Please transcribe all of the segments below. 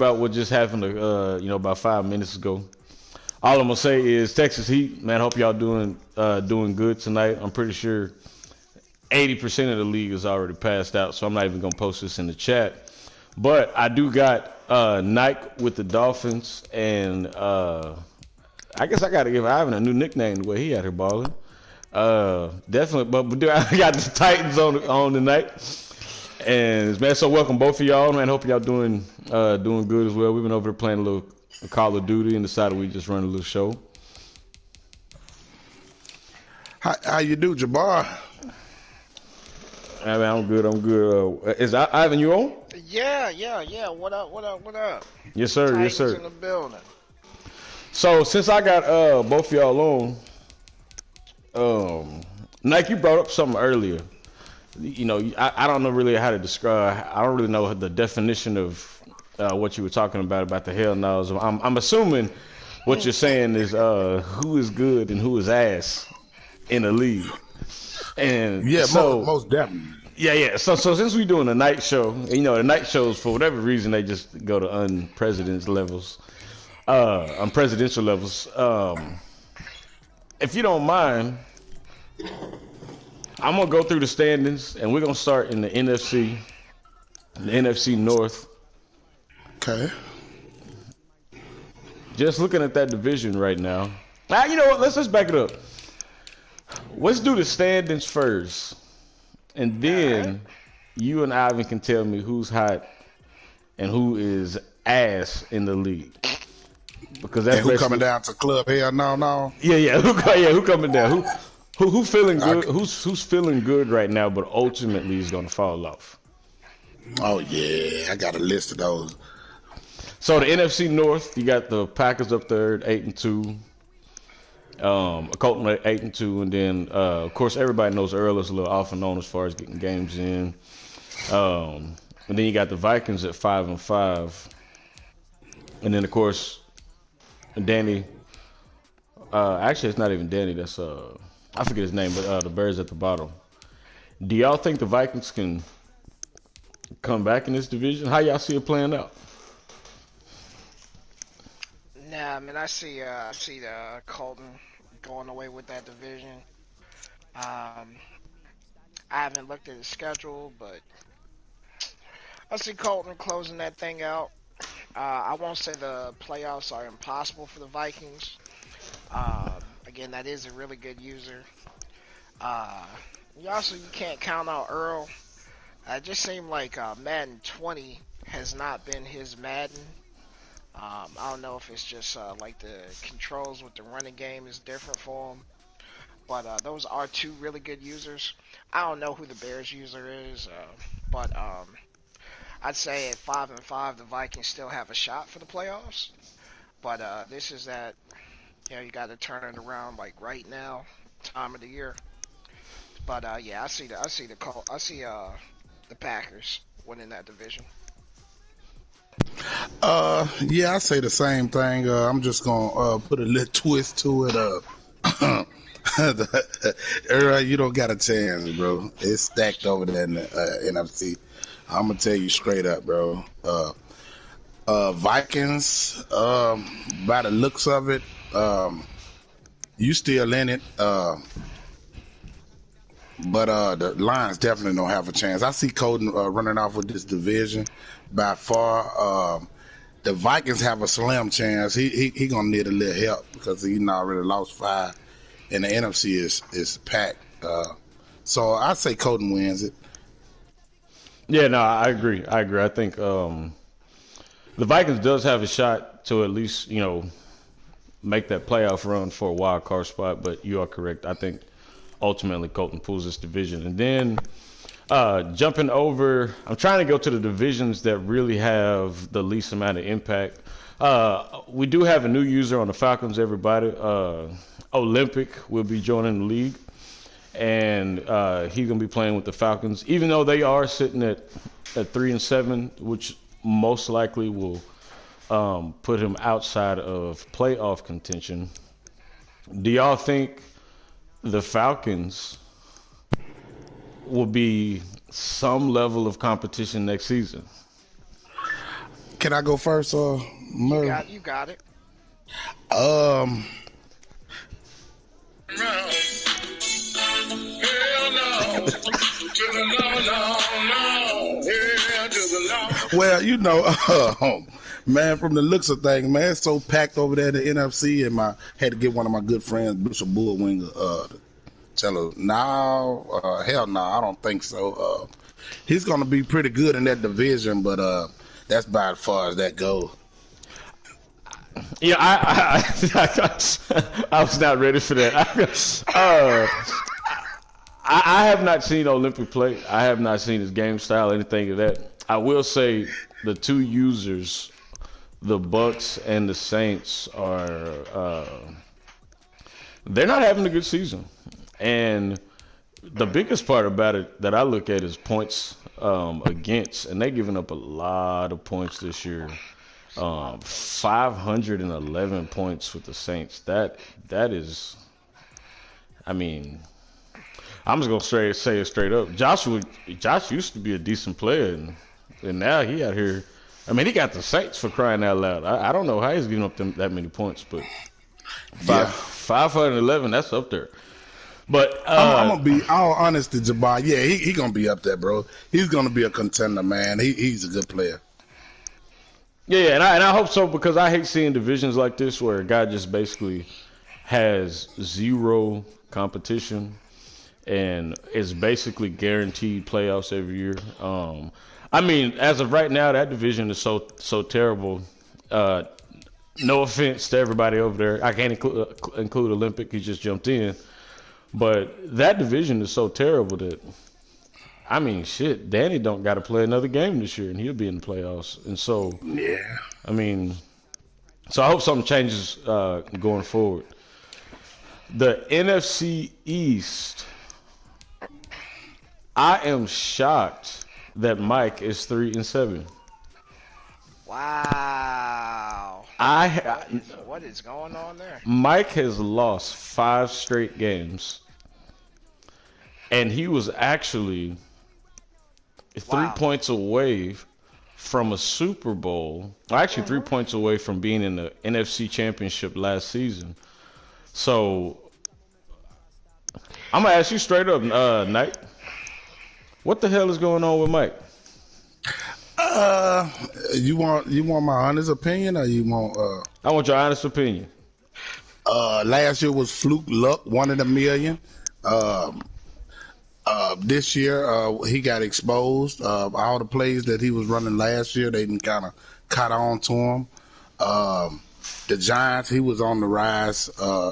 about what just happened, about 5 minutes ago. All I'm gonna say is Texas Heat, man. Hope y'all doing good tonight. I'm pretty sure 80% of the league is already passed out, so I'm not even gonna post this in the chat. But I do got Nike with the Dolphins, and I guess I gotta give Ivan a new nickname the way he out here balling. Definitely, but dude, I got the Titans on tonight, and man, so welcome both of y'all, man. Hope y'all doing good as well. We've been over there playing a little Call of Duty, and decided we just run a little show. How you do, Jabbar? I mean, I'm good. I'm good. Is Ivan you on? Yeah. What up? Yes, sir. Titans Yes, sir. in the building. So since I got both of y'all on, Nike, you brought up something earlier. I don't know really how to describe. I don't really know the definition of what you were talking about the hell no's. I'm assuming what you're saying is who is good and who is ass in the league. And yeah, so most definitely. Yeah. So since we're doing a night show, the night shows for whatever reason they just go to unpresidential levels. If you don't mind, I'm gonna go through the standings, and we're gonna start in the NFC North. Okay. Just looking at that division right now. You know what? Let's back it up. Let's do the standings first, and then you and Ivan can tell me who's hot and who is ass in the league. Because that's who coming down to club here? No. Yeah. Who coming down? Who feeling good? Who's feeling good right now, but ultimately is going to fall off? Oh yeah, I got a list of those. So the NFC North, you got the Packers up third, 8-2. Colton at 8-2, and then of course everybody knows Earl is a little off and on as far as getting games in. And then you got the Vikings at 5-5, and then of course Danny. Actually, it's not even Danny. That's I forget his name, but the Bears at the bottom. Do y'all think the Vikings can come back in this division? How y'all see it playing out? Nah, I mean I see the Colton going away with that division. I haven't looked at his schedule, but I see Colton closing that thing out. I won't say the playoffs are impossible for the Vikings. Again, that is a really good user. You can't count out Earl. It just seemed like Madden 20 has not been his Madden. I don't know if it's just like the controls with the running game is different for him. But those are two really good users. I don't know who the Bears user is, but I'd say at 5-5, the Vikings still have a shot for the playoffs. But this is that you got to turn it around like right now, time of the year. But I see the Packers winning that division. Yeah, I say the same thing. I'm just gonna put a little twist to it. Earl, you don't got a chance, bro. It's stacked over there in the NFC. I'm gonna tell you straight up, bro. Vikings, by the looks of it, you still in it. But the Lions definitely don't have a chance. I see Colton running off with this division by far. The Vikings have a slim chance. He gonna need a little help because he already lost 5, and the NFC is packed. So I say Colton wins it. Yeah, no, I agree. I think the Vikings does have a shot to at least make that playoff run for a wild card spot. But you are correct. I think ultimately Colton pulls this division, and then jumping over, I'm trying to go to the divisions that really have the least amount of impact. We do have a new user on the Falcons, everybody. Olympic will be joining the league, and he's going to be playing with the Falcons, even though they are sitting at 3-7, which most likely will put him outside of playoff contention. Do y'all think the Falcons will be some level of competition next season? Can I go first, You Murray? got you got it. Um, well, man, from the looks of things, man, it's so packed over there in the NFC, and I had to get one of my good friends, Bishop Bullwinger, to tell her, no, hell no, I don't think so. He's going to be pretty good in that division, but that's about as far as that goes. Yeah, I was not ready for that. I have not seen Olympic play. I have not seen his game style, anything of that. I will say the two users, the Bucks and the Saints, are they're not having a good season. And the biggest part about it that I look at is points against, and they're giving up a lot of points this year. 511 points with the Saints. That is, I mean, I'm just gonna say it straight up. Josh used to be a decent player, and now he out here. I mean, he got the Saints for crying out loud. I don't know how he's giving up that many points, but 511, that's up there. But I'm gonna be all honest to Jabbar. Yeah, he gonna be up there, bro. He's gonna be a contender, man. He's a good player. Yeah, and I hope so, because I hate seeing divisions like this where a guy just basically has zero competition and is basically guaranteed playoffs every year. I mean, as of right now, that division is so terrible. No offense to everybody over there. I can't include Olympic. He just jumped in. But that division is so terrible that, I mean, shit, Danny don't got to play another game this year, and he'll be in the playoffs. And so, Yeah. I mean, so I hope something changes going forward. The NFC East, I am shocked that Mike is 3-7. Wow. What is going on there? Mike has lost 5 straight games, and he was actually 3 points away from a Super Bowl. Actually, 3 points away from being in the NFC Championship last season. So, I'm gonna ask you straight up, Knight. What the hell is going on with Mike? You want my honest opinion, or you want? I want your honest opinion. Last year was fluke luck, 1 in a million. This year, he got exposed. All the plays that he was running last year, they kind of caught on to him. The Giants, he was on the rise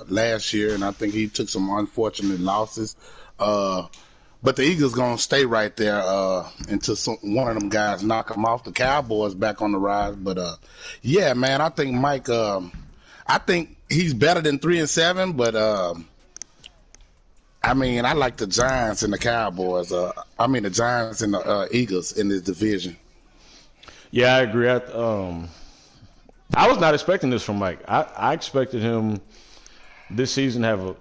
last year, and I think he took some unfortunate losses. But the Eagles gonna stay right there until one of them guys knock him off. The Cowboys back on the rise, but yeah, man, I think Mike. I think he's better than 3-7, but I mean, I like the Giants and the Cowboys. The Giants and the Eagles in this division. Yeah, I agree. I was not expecting this from Mike. I expected him this season have a,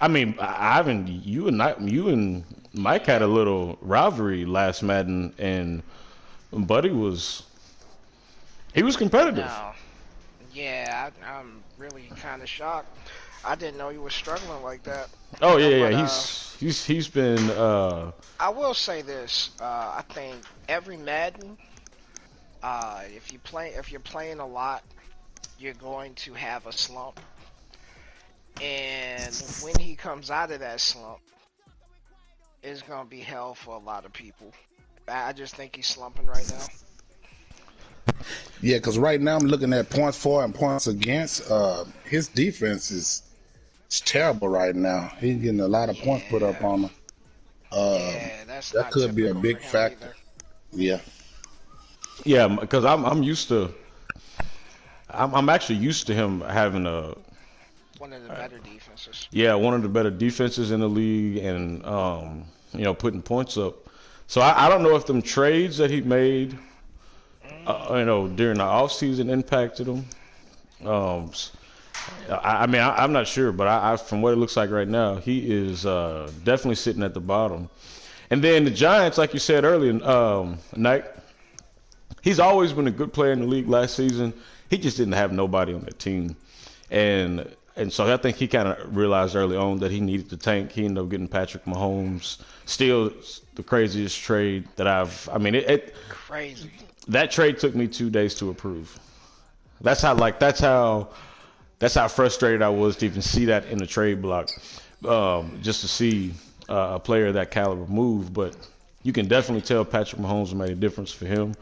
I mean, Ivan, you and Mike had a little rivalry last Madden, and Buddy was competitive. No. Yeah, I'm really kind of shocked. I didn't know he was struggling like that. Oh But, yeah. He's been. I will say this. I think every Madden, if you're playing a lot, you're going to have a slump. And when he comes out of that slump, it's gonna be hell for a lot of people. I just think he's slumping right now. Yeah, because right now I'm looking at points for and points against. His defense is terrible right now. He's getting a lot of points put up on him. That's that not could be a typical big for him factor. either. Yeah. Because I'm used to. I'm actually used to him having One of the better defenses. one of the better defenses in the league, and putting points up. So I don't know if them trades that he made, during the offseason impacted him. I'm not sure, but from what it looks like right now, he is definitely sitting at the bottom. And then the Giants, like you said earlier, Nike, he's always been a good player in the league last season. He just didn't have nobody on that team. And so I think he kind of realized early on that he needed to tank. He ended up getting Patrick Mahomes. Still the craziest trade that I mean, Crazy. that trade took me 2 days to approve. That's how frustrated I was to even see that in the trade block, just to see a player of that caliber move. But you can definitely tell Patrick Mahomes made a difference for him.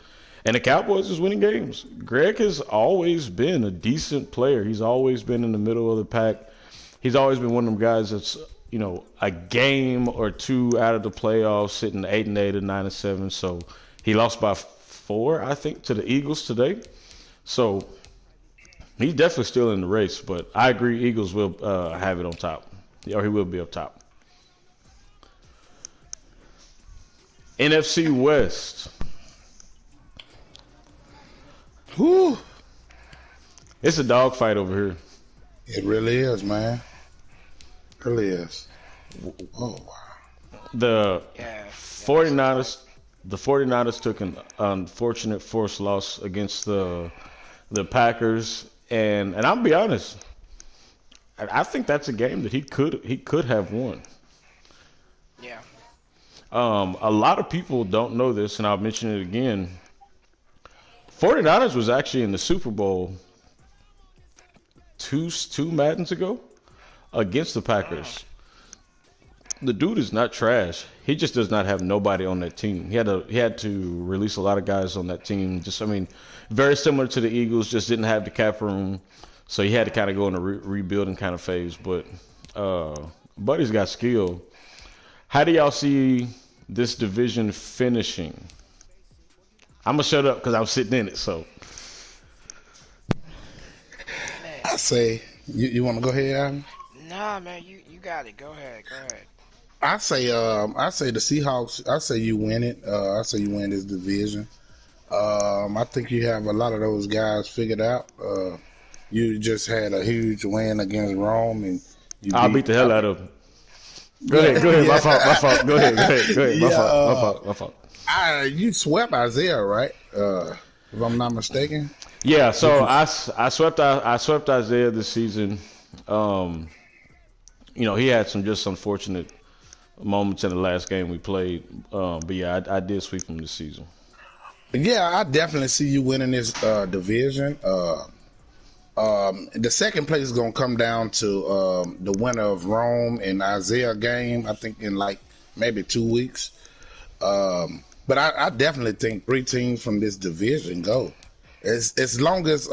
And the Cowboys is winning games. Greg has always been a decent player. He's always been in the middle of the pack. He's always been one of them guys that's, a game or two out of the playoffs, sitting 8-8 or 9-7. So he lost by 4, I think, to the Eagles today. So he's definitely still in the race, but I agree Eagles will have it on top. Or he will be up top. NFC West. Whew. It's a dogfight over here. It really is, man. It really is. Oh, wow. The Yeah. 49ers took an unfortunate forced loss against the Packers, and I'll be honest, I think that's a game that he could have won. Yeah. A lot of people don't know this, and I'll mention it again. 49ers was actually in the Super Bowl two Maddens ago against the Packers. The dude is not trash. He just does not have nobody on that team. He had to release a lot of guys on that team. Very similar to the Eagles, just didn't have the cap room, so he had to kind of go in a rebuilding kind of phase. But Buddy's got skill. How do y'all see this division finishing? I'm gonna shut up because I'm sitting in it. So I say, you want to go ahead, Adam? Nah, man, you got it. Go ahead. I say the Seahawks. I say you win it. I say you win this division. I think you have a lot of those guys figured out. You just had a huge win against Rome, and I'll beat the hell out of them. Go ahead. My fault. Go ahead. My fault. You swept Isaiah, right? If I'm not mistaken. Yeah. So I swept Isaiah this season. He had some just unfortunate moments in the last game we played. But yeah, I did sweep him this season. Yeah, I definitely see you winning this division. The second place is going to come down to the winner of Rome and Isaiah game, I think in like maybe 2 weeks. But I definitely think 3 teams from this division go. As long as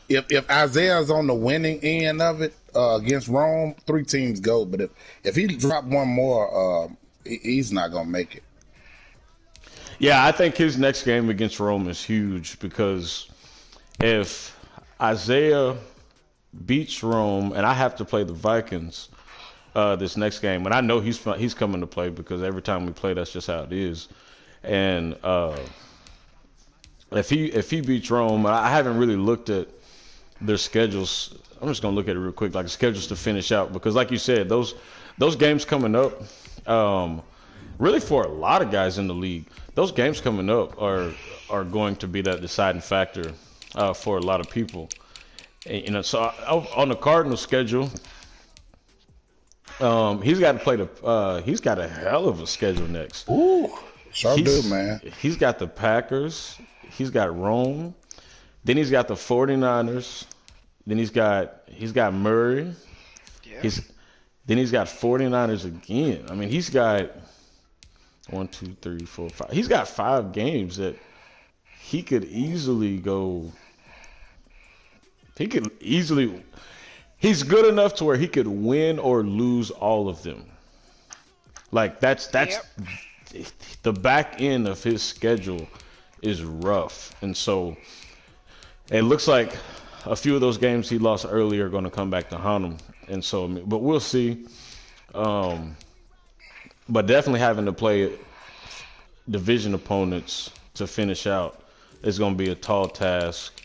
if Isaiah's on the winning end of it against Rome, 3 teams go. But if he drop one more, he's not going to make it. Yeah, I think his next game against Rome is huge because if Isaiah beats Rome and I have to play the Vikings this next game, and I know he's coming to play because every time we play, that's just how it is. And if he beats Rome, I haven't really looked at their schedules. I'm just gonna look at it real quick, like the schedules to finish out, because like you said, those games coming up, really for a lot of guys in the league, those games coming up are going to be that deciding factor for a lot of people. And, so on the Cardinals schedule, he's got to play he's got a hell of a schedule next. Ooh, sure do, man. He's got the Packers. He's got Rome. Then he's got the 49ers. Then he's got Murray. Yeah. Then he's got 49ers again. I mean, he's got 1, 2, 3, 4, 5. He's got 5 games that he could easily go. He's good enough to where he could win or lose all of them. Like that's Yep. the back end of his schedule is rough, and so it looks like a few of those games he lost earlier are going to come back to haunt him. And so, but we'll see. But definitely having to play division opponents to finish out is going to be a tall task.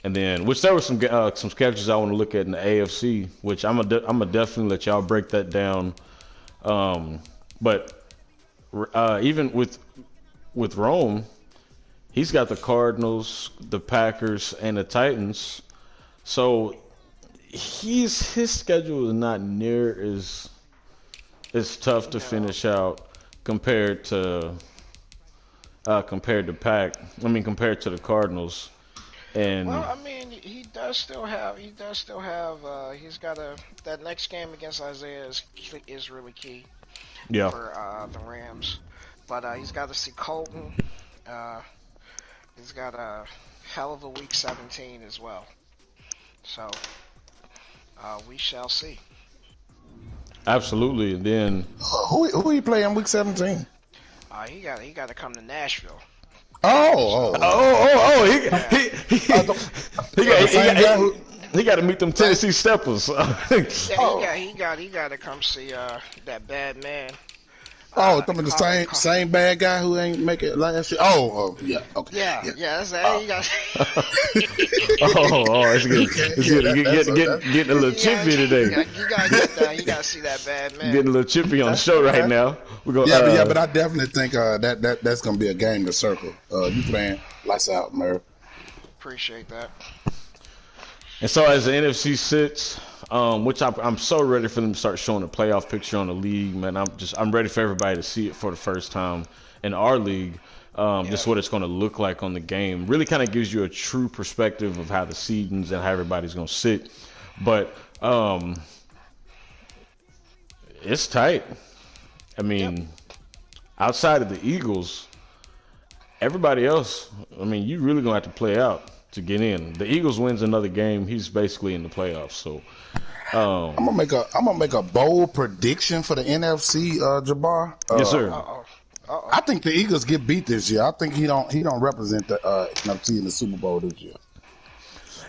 And then, which there were some schedules I want to look at in the AFC, which I'm gonna definitely let y'all break that down. But even with Rome, he's got the Cardinals, the Packers, and the Titans. So his schedule is not near as tough to finish out compared to compared to the Cardinals. And Well, I mean, he does still have. He's got that next game against Isaiah is really key yeah, for the Rams. But he's got to see Colton. Uh, he's got a hell of a week 17 as well. So we shall see. absolutely. And then Who he playing week 17? He got to come to Nashville. He got to meet them Tennessee Steppers. Yeah, he got to come see that bad man. The same bad guy who ain't make it last year. Yeah, okay. Yeah, that's that. He got. It's good. Getting a little chippy today. You gotta get that. You gotta see that bad man. Getting a little chippy on the show right now. We're gonna, but I definitely think that's gonna be a game to circle. You playing lights out, Murph. Appreciate that. And so as the NFC sits, which I'm so ready for them to start showing the playoff picture on the league, man. I'm ready for everybody to see it for the first time in our league. Just what it's going to look like on the game. Really kind of gives you a true perspective of how the seedings and how everybody's going to sit. But it's tight. I mean, outside of the Eagles, everybody else, I mean, you really going to have to play out to get in. The Eagles wins another game, he's basically in the playoffs. So I'm gonna make a bold prediction for the NFC, Jabbar. Yes, sir. I think the Eagles get beat this year. I think he don't represent the NFC in the Super Bowl this year.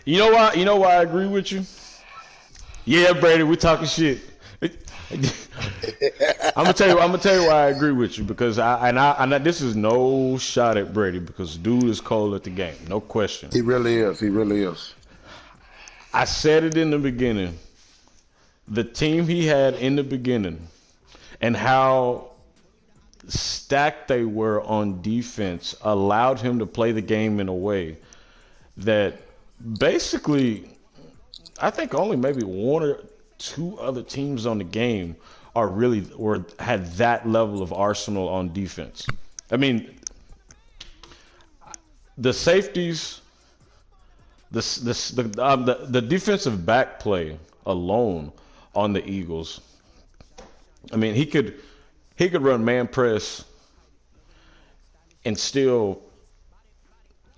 You know why? You know why I agree with you? Yeah, Brady, we're talking shit. I'm gonna tell you why I agree with you, because I this is no shot at Brady, because dude is cold at the game, no question. He really is. I said it in the beginning. The team he had in the beginning and how stacked they were on defense allowed him to play the game in a way that basically I think only maybe one or two other teams on the game had that level of arsenal on defense. I mean, the safeties, the defensive back play alone on the Eagles. I mean, he could run man press and still.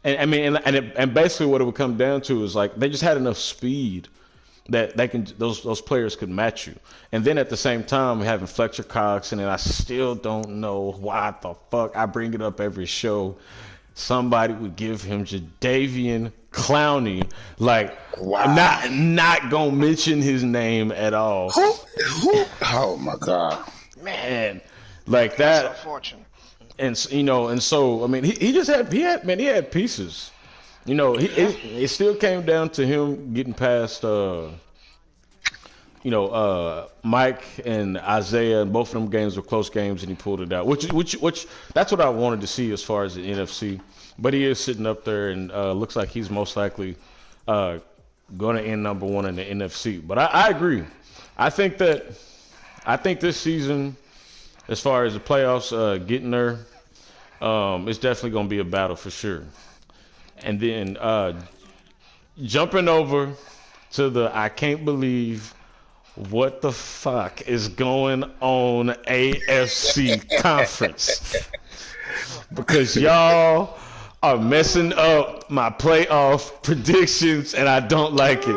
And basically what it would come down to is like they just had enough speed that those players could match you. And then at the same time having Fletcher Cox, and then I still don't know why the fuck I bring it up every show. Somebody would give him Jadeveon Clowney. Like, wow. Not gonna mention his name at all. Who? Oh my God, man, like that. That's unfortunate. And so I mean, he had pieces. You know, it still came down to him getting past, Mike and Isaiah, and both of them games were close games, and he pulled it out. Which that's what I wanted to see as far as the NFC. But he is sitting up there, and looks like he's most likely going to end number one in the NFC. But I agree. I think this season, as far as the playoffs getting there, it's definitely going to be a battle for sure. And then jumping over to the I can't believe what the fuck is going on AFC conference, because y'all are messing up my playoff predictions, and I don't like it.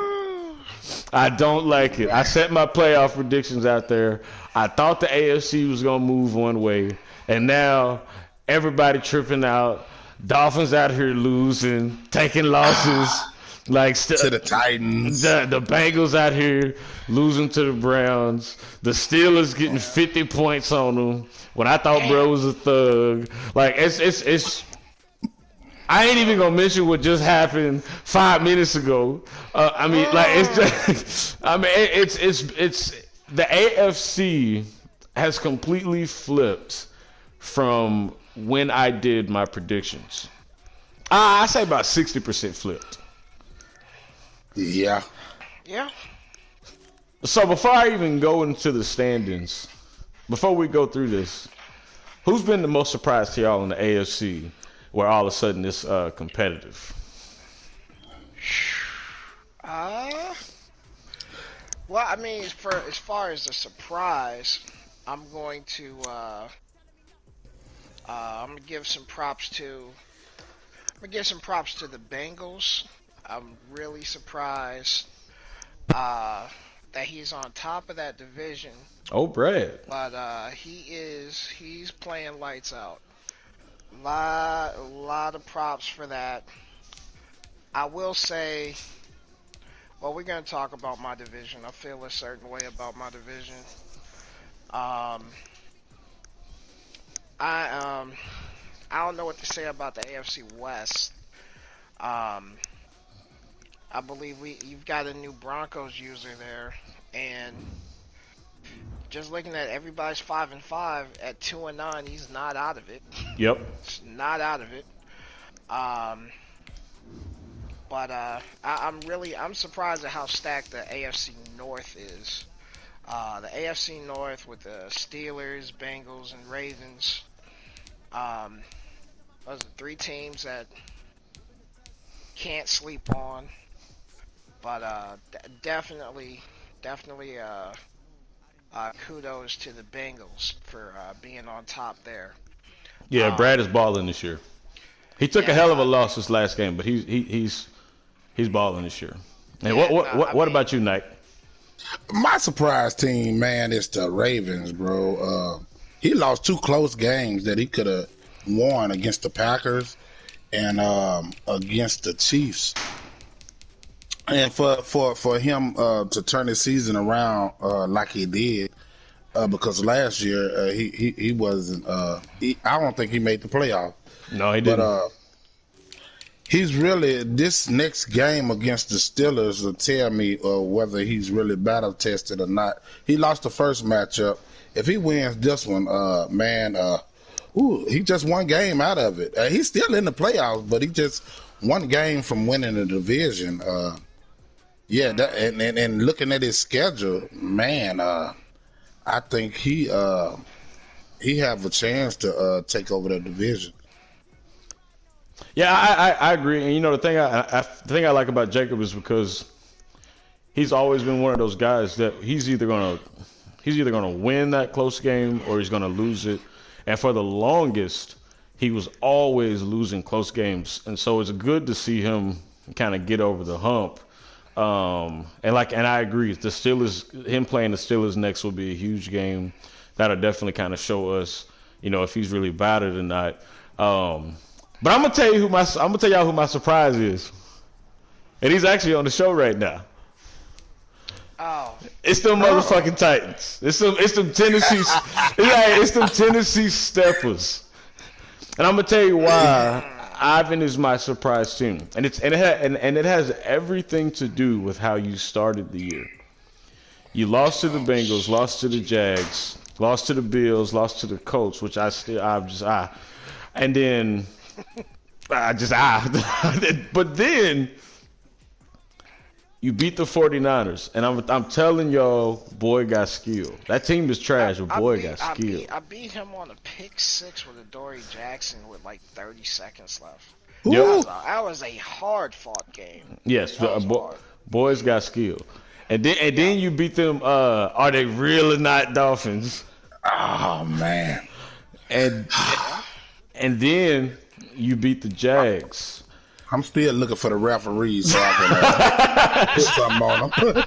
I set my playoff predictions out there. I thought the AFC was going to move one way, and now everybody tripping out. Dolphins out here losing, taking losses, to the Titans. The Bengals out here losing to the Browns. The Steelers getting 50 points on them when I thought bro was a thug. Like it's. I ain't even gonna mention what just happened 5 minutes ago. It's the AFC has completely flipped from when I did my predictions. I say about 60% flipped. Yeah. Yeah. So before I even go into the standings, before we go through this, who's been the most surprised to y'all in the AFC where all of a sudden it's competitive? Uh, well, I mean, as far as the surprise, I'm going to I'm gonna give some props to the Bengals. I'm really surprised that he's on top of that division, Oh, Brad. but he's playing lights out. A lot of props for that. I will say, well, we're gonna talk about my division. I feel a certain way about my division. Um, I I don't know what to say about the AFC West. Um, I believe you've got a new Broncos user there, and just looking at everybody's 5-5 at 2-9, he's not out of it. Yep. It's not out of it. Um, but I'm surprised at how stacked the AFC North is. The AFC North with the Steelers, Bengals, and Ravens. Um, those are three teams that can't sleep on. But definitely, kudos to the Bengals for being on top there. Yeah, Um, Brad is balling this year. He took a yeah, hell no, of a I mean, loss this last game, but he's balling this year. And yeah, no, what about you, Nike? My surprise team, man, is the Ravens, bro. He lost two close games that he could have won against the Packers and against the Chiefs. And for him to turn his season around like he did, because last year he wasn't. I don't think he made the playoff. No, he But didn't. he's really, this next game against the Steelers will tell me whether he's really battle tested or not. He lost the first matchup. If he wins this one, man, he just one game out of it. He's still in the playoffs, but he just one game from winning the division. Yeah, and looking at his schedule, man, I think he have a chance to take over the division. Yeah, I agree. And you know the thing I like about Jacob is because he's always been one of those guys that he's either gonna win that close game or he's gonna lose it. And for the longest, he was always losing close games. And so it's good to see him kind of get over the hump. And I agree, the Steelers, him playing the Steelers next will be a huge game. That'll definitely kind of show us, if he's really bad or not. But I'm gonna tell y'all who my surprise is, and he's actually on the show right now. oh, It's them motherfucking Titans. It's them Tennessee. It's them Tennessee Steppers. And I'm gonna tell you why Ivan is my surprise team, and it has everything to do with how you started the year. You lost to the Bengals, lost to the Jags, lost to the Bills, lost to the Colts, which and then but then you beat the 49ers, and I'm telling y'all, boy got skill. That team is trash, but boy got skill. I beat him on a pick six with a Dory Jackson with like 30 seconds left. Yep. That was a hard fought game. Yes, That was hard. boys got skill. And then you beat them. Are they real or not Dolphins? Oh man! And then you beat the Jags. I'm still looking for the referees so I can put something on them.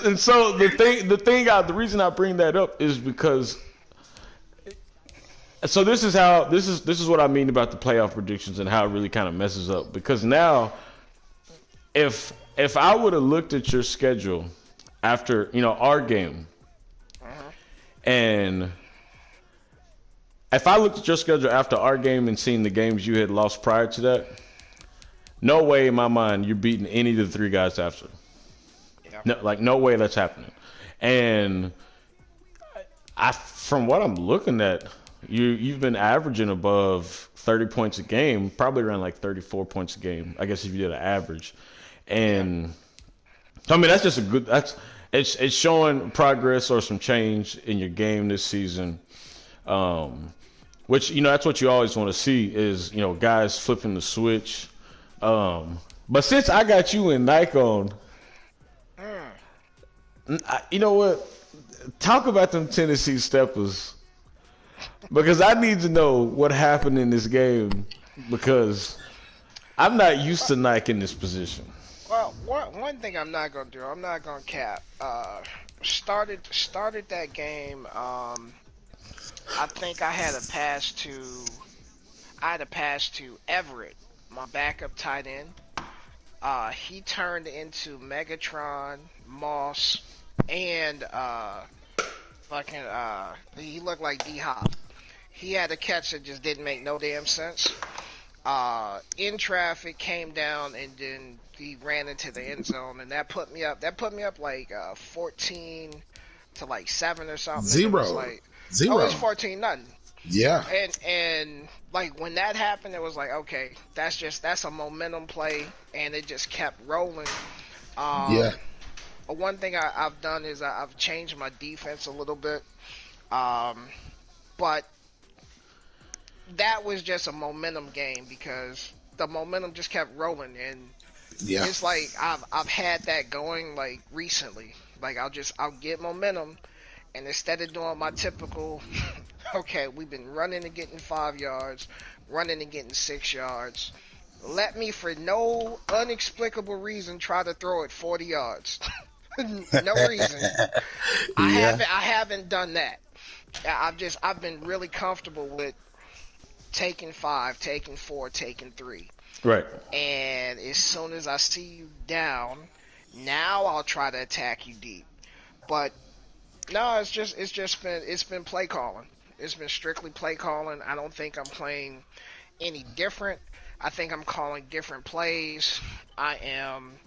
And so the reason I bring that up is because. So this is what I mean about the playoff predictions and how it really kind of messes up, because now if I would have looked at your schedule after our game, and if I looked at your schedule after our game and seen the games you had lost prior to that, no way in my mind you're beating any of the three guys after. Yeah. No way that's happening. And from what I'm looking at, you've been averaging above 30 points a game, probably around like 34 points a game. I guess if you did an average, and I mean that's just a good. It's showing progress or some change in your game this season. Which that's what you always want to see is guys flipping the switch. But since I got you in Nikon, you know what? Talk about them Tennessee Steppers because I need to know what happened in this game because I'm not used to Nike in this position. Well, one thing I'm not gonna do, I'm not gonna cap. Started that game. I think I had a pass to Everett, my backup tight end. He turned into Megatron, Moss, and he looked like D-Hop. He had a catch that just didn't make no damn sense. In traffic, came down, and then he ran into the end zone, and that put me up like 14 to like 7 or something. Zero. It was 14-0. Yeah. And like when that happened, it was like, okay, that's a momentum play, and it just kept rolling. Yeah. One thing I've done is I've changed my defense a little bit, but that was just a momentum game because the momentum just kept rolling, and it's like I've had that going like recently. Like I'll get momentum, and instead of doing my typical, okay, we've been running and getting 5 yards, running and getting 6 yards. Let me, for no inexplicable reason, try to throw it 40 yards. No reason. I haven't done that. I've been really comfortable with taking 5, taking 4, taking 3. Right. And as soon as I see you down, now I'll try to attack you deep. But no, it's been play calling. It's been strictly play calling. I don't think I'm playing any different. I think I'm calling different plays. I am,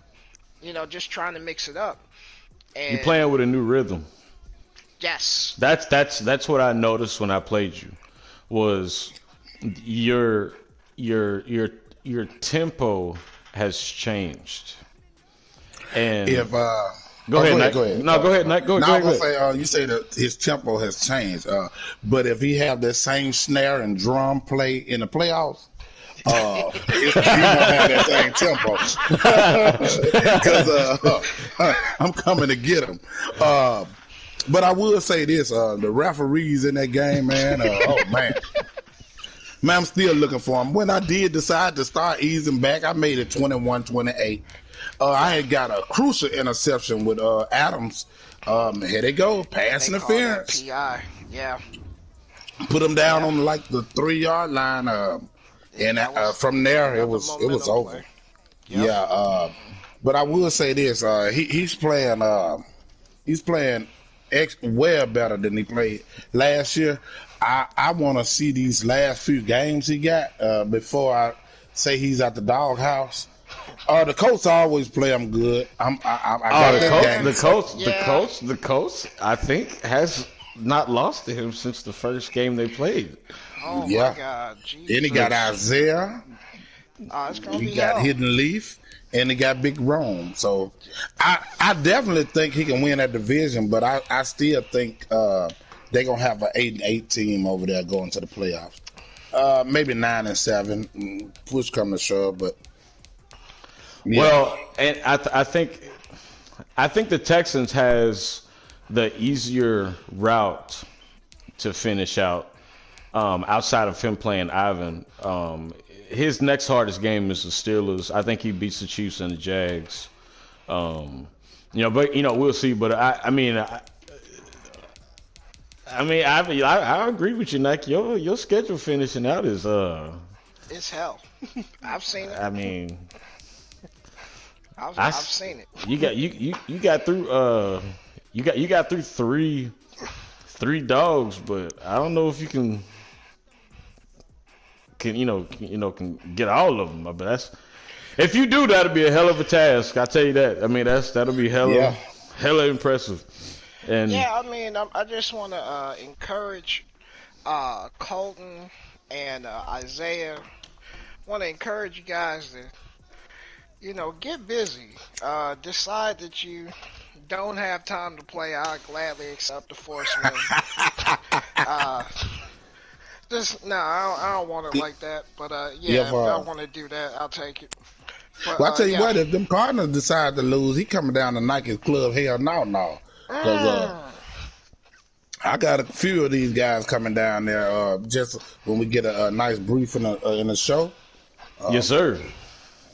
just trying to mix it up. And you're playing with a new rhythm. Yes. That's what I noticed when I played you, was your tempo has changed. And if Go ahead. No, go ahead, Nike. Go ahead. Say, you say that his tempo has changed, but if he have that same snare and drum play in the playoffs, he won't have that same tempo. Because I'm coming to get him. But I will say this: the referees in that game, man. Man, I'm still looking for him. When I did decide to start easing back, I made it 21-28. I had got a crucial interception with Adams. Here they go, pass interference. PI, yeah. Put him down on like the 3-yard line, and from there it was over. Yep. Yeah, but I will say this: he's playing well better than he played last year. I want to see these last few games he got before I say he's at the doghouse. The Colts always play them good. The Colts, I think, has not lost to him since the first game they played. Oh my God! Jesus. Then he got Isaiah. He got Hidden Leaf, and he got Big Rome. So I definitely think he can win that division, but I still think they're gonna have an 8-8 team over there going to the playoffs. Maybe 9-7. Push come to shove, but. Yeah. Well, and I think the Texans has the easier route to finish out outside of him playing Ivan. His next hardest game is the Steelers. I think he beats the Chiefs and the Jags. But we'll see. But I agree with you, Nike. Your schedule finishing out is it's hell. I've seen it. I mean. I've seen it. You got through three dogs, but I don't know if you can get all of them. But if you do, that'll be a hell of a task. I tell you that. I mean, that'll be hella impressive. And yeah, I mean, I just want to encourage Colton and Isaiah. Want to encourage you guys to, get busy. Decide that you don't have time to play. I'll gladly accept the force win. uh, just no, I don't want it like that. But yeah, If if y'all want to do that, I'll take it. But well, I tell you yeah. what, if them Cardinals decide to lose, he coming down to Nike's club. Hell no. Because I got a few of these guys coming down there. Just when we get a nice brief in the show. Yes, sir.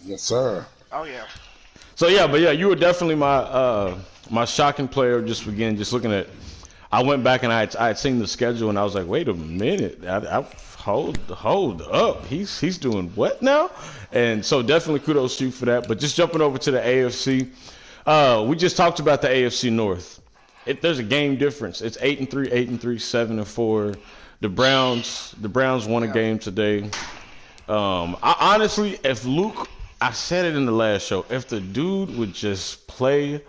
Yes, sir. Oh yeah. So yeah, but yeah, you were definitely my shocking player. Just looking at, I went back and I had seen the schedule and I was like, wait a minute, I hold up, he's doing what now? And so definitely kudos to you for that. But just jumping over to the AFC, we just talked about the AFC North. There's a game difference. It's 8-3, 7-4. The Browns won a game today. I honestly, if Luke, I said it in the last show, if the dude would just play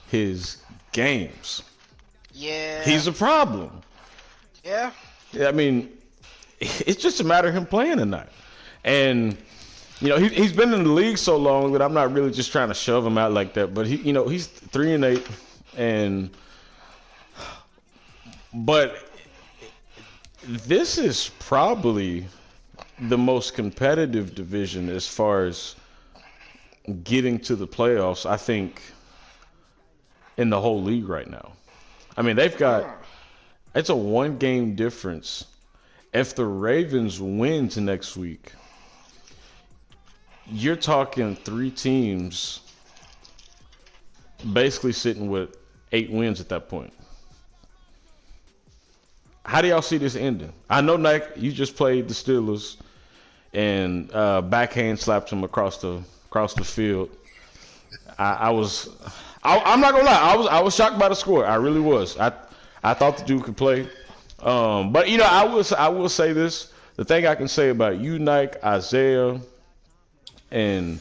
his games, Yeah. he's a problem. Yeah. I mean, it's just a matter of him playing or not. And he's been in the league so long that I'm not really just trying to shove him out like that. But he's 3-8, but this is probably the most competitive division as far as getting to the playoffs, I think, in the whole league right now. I mean, it's a 1-game difference. If the Ravens wins next week, you're talking 3 teams basically sitting with 8 wins at that point. How do y'all see this ending? I know, Nike, you just played the Steelers and backhand slapped him across the field. I'm not gonna lie, I was shocked by the score. I really was. I thought the dude could play. But I will say this. The thing I can say about you, Nike, Isaiah, and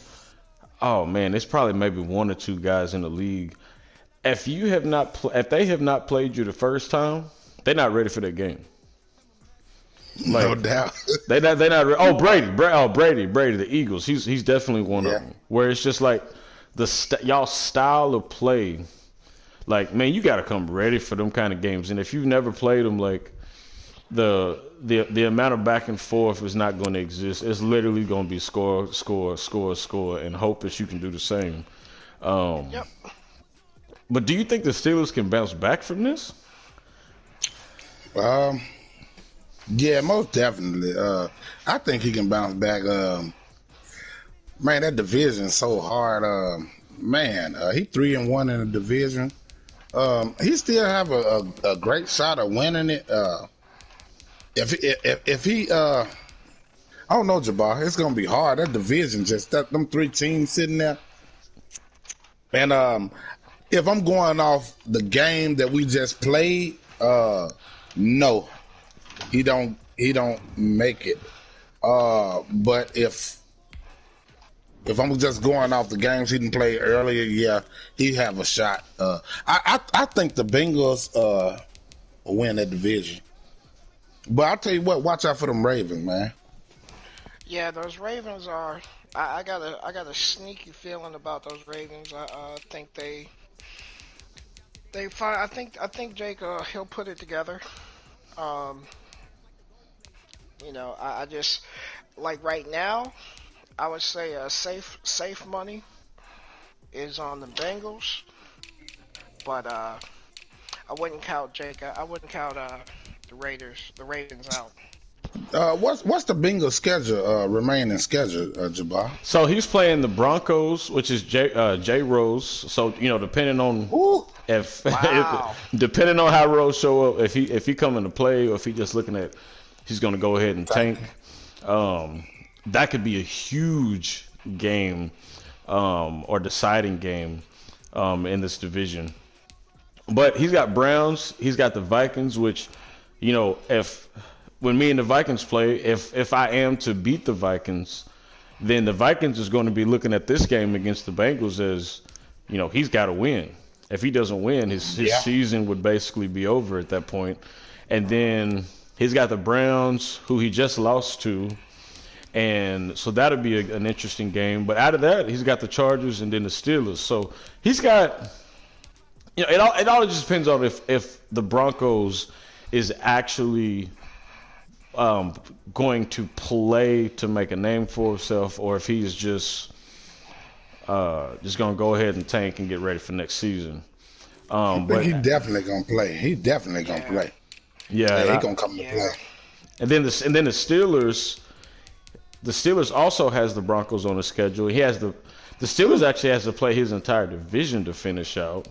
oh man, it's probably maybe 1 or 2 guys in the league. If they have not played you the first time, they're not ready for that game. Like, no doubt. They're not ready. Oh, Brady, the Eagles. He's definitely one of them. Where it's just like y'all style of play. Like, man, you got to come ready for them kind of games. And if you've never played them, like the amount of back and forth is not going to exist. It's literally going to be score, and hope that you can do the same. Yep. But do you think the Steelers can bounce back from this? Yeah, most definitely. I think he can bounce back. Man, that division's so hard. He 3-1 in the division. He still have a great shot of winning it. If he, I don't know, Jabbar, it's gonna be hard. That division, just them 3 teams sitting there. And if I'm going off the game that we just played, no, he don't make it. But if I'm just going off the games he didn't play earlier, yeah, he have a shot. I think the Bengals will win that division. But I'll tell you what, watch out for them Ravens, man. Yeah, those Ravens are. I got a sneaky feeling about those Ravens. I think they find. I think Jake he'll put it together. I just like right now. I would say safe money is on the Bengals, but I wouldn't count Jake. I wouldn't count the Ravens out. What's the Bengals schedule? Remaining schedule, Jabbar? So he's playing the Broncos, which is Jay Rose. So depending on if Wow. depending on how Rose show up, if he coming to play or if he just looking at, he's going to go ahead and tank. That could be a huge game or deciding game in this division. But he's got Browns, he's got the Vikings, which if when me and the Vikings play, if I am to beat the Vikings, then the Vikings is going to be looking at this game against the Bengals as, he's got to win. If he doesn't win, his season would basically be over at that point. And then He's got the Browns, who he just lost to, and so that'll be an interesting game. But out of that, he's got the Chargers and then the Steelers. So he's got, it all just depends on if the Broncos is actually going to play to make a name for himself, or if he's just going to go ahead and tank and get ready for next season. But he definitely gonna play. He definitely gonna play. Yeah, he gonna come to play. And then the Steelers. The Steelers also has the Broncos on the schedule. The Steelers actually has to play his entire division to finish out,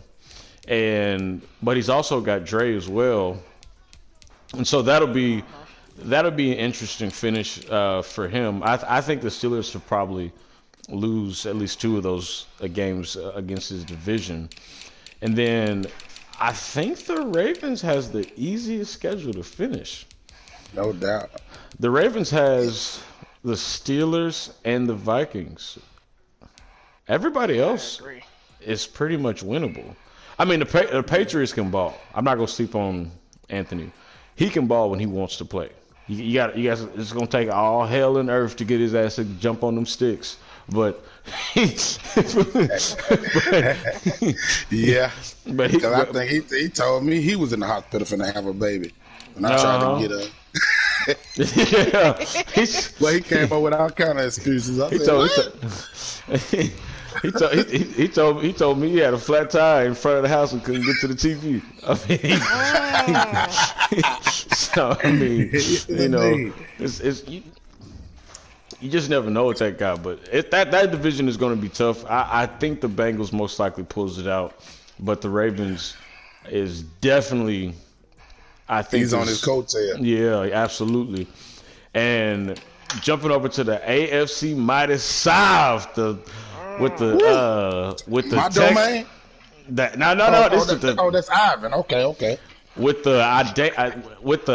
but he's also got Dre as well, and so that'll be an interesting finish for him. I think the Steelers should probably lose at least 2 of those games against his division. And then I think the Ravens has the easiest schedule to finish. No doubt. The Ravens has the Steelers and the Vikings. Everybody else is pretty much winnable. I mean, the Patriots can ball. I'm not going to sleep on Anthony. He can ball when he wants to play. You guys, it's going to take all hell and earth to get his ass to jump on them sticks. But yeah, but I think he told me he was in the hospital finna have a baby, and I tried to get her. Well, he came up with all kind of excuses. He told me he had a flat tire in front of the house and couldn't get to the TV. You just never know with that guy. But that division is going to be tough. I think the Bengals most likely pulls it out, but the Ravens is definitely. I think he's on his coattail. Yeah, absolutely. And jumping over to the AFC Mighty South, with the my domain. That's Ivan. Okay. With the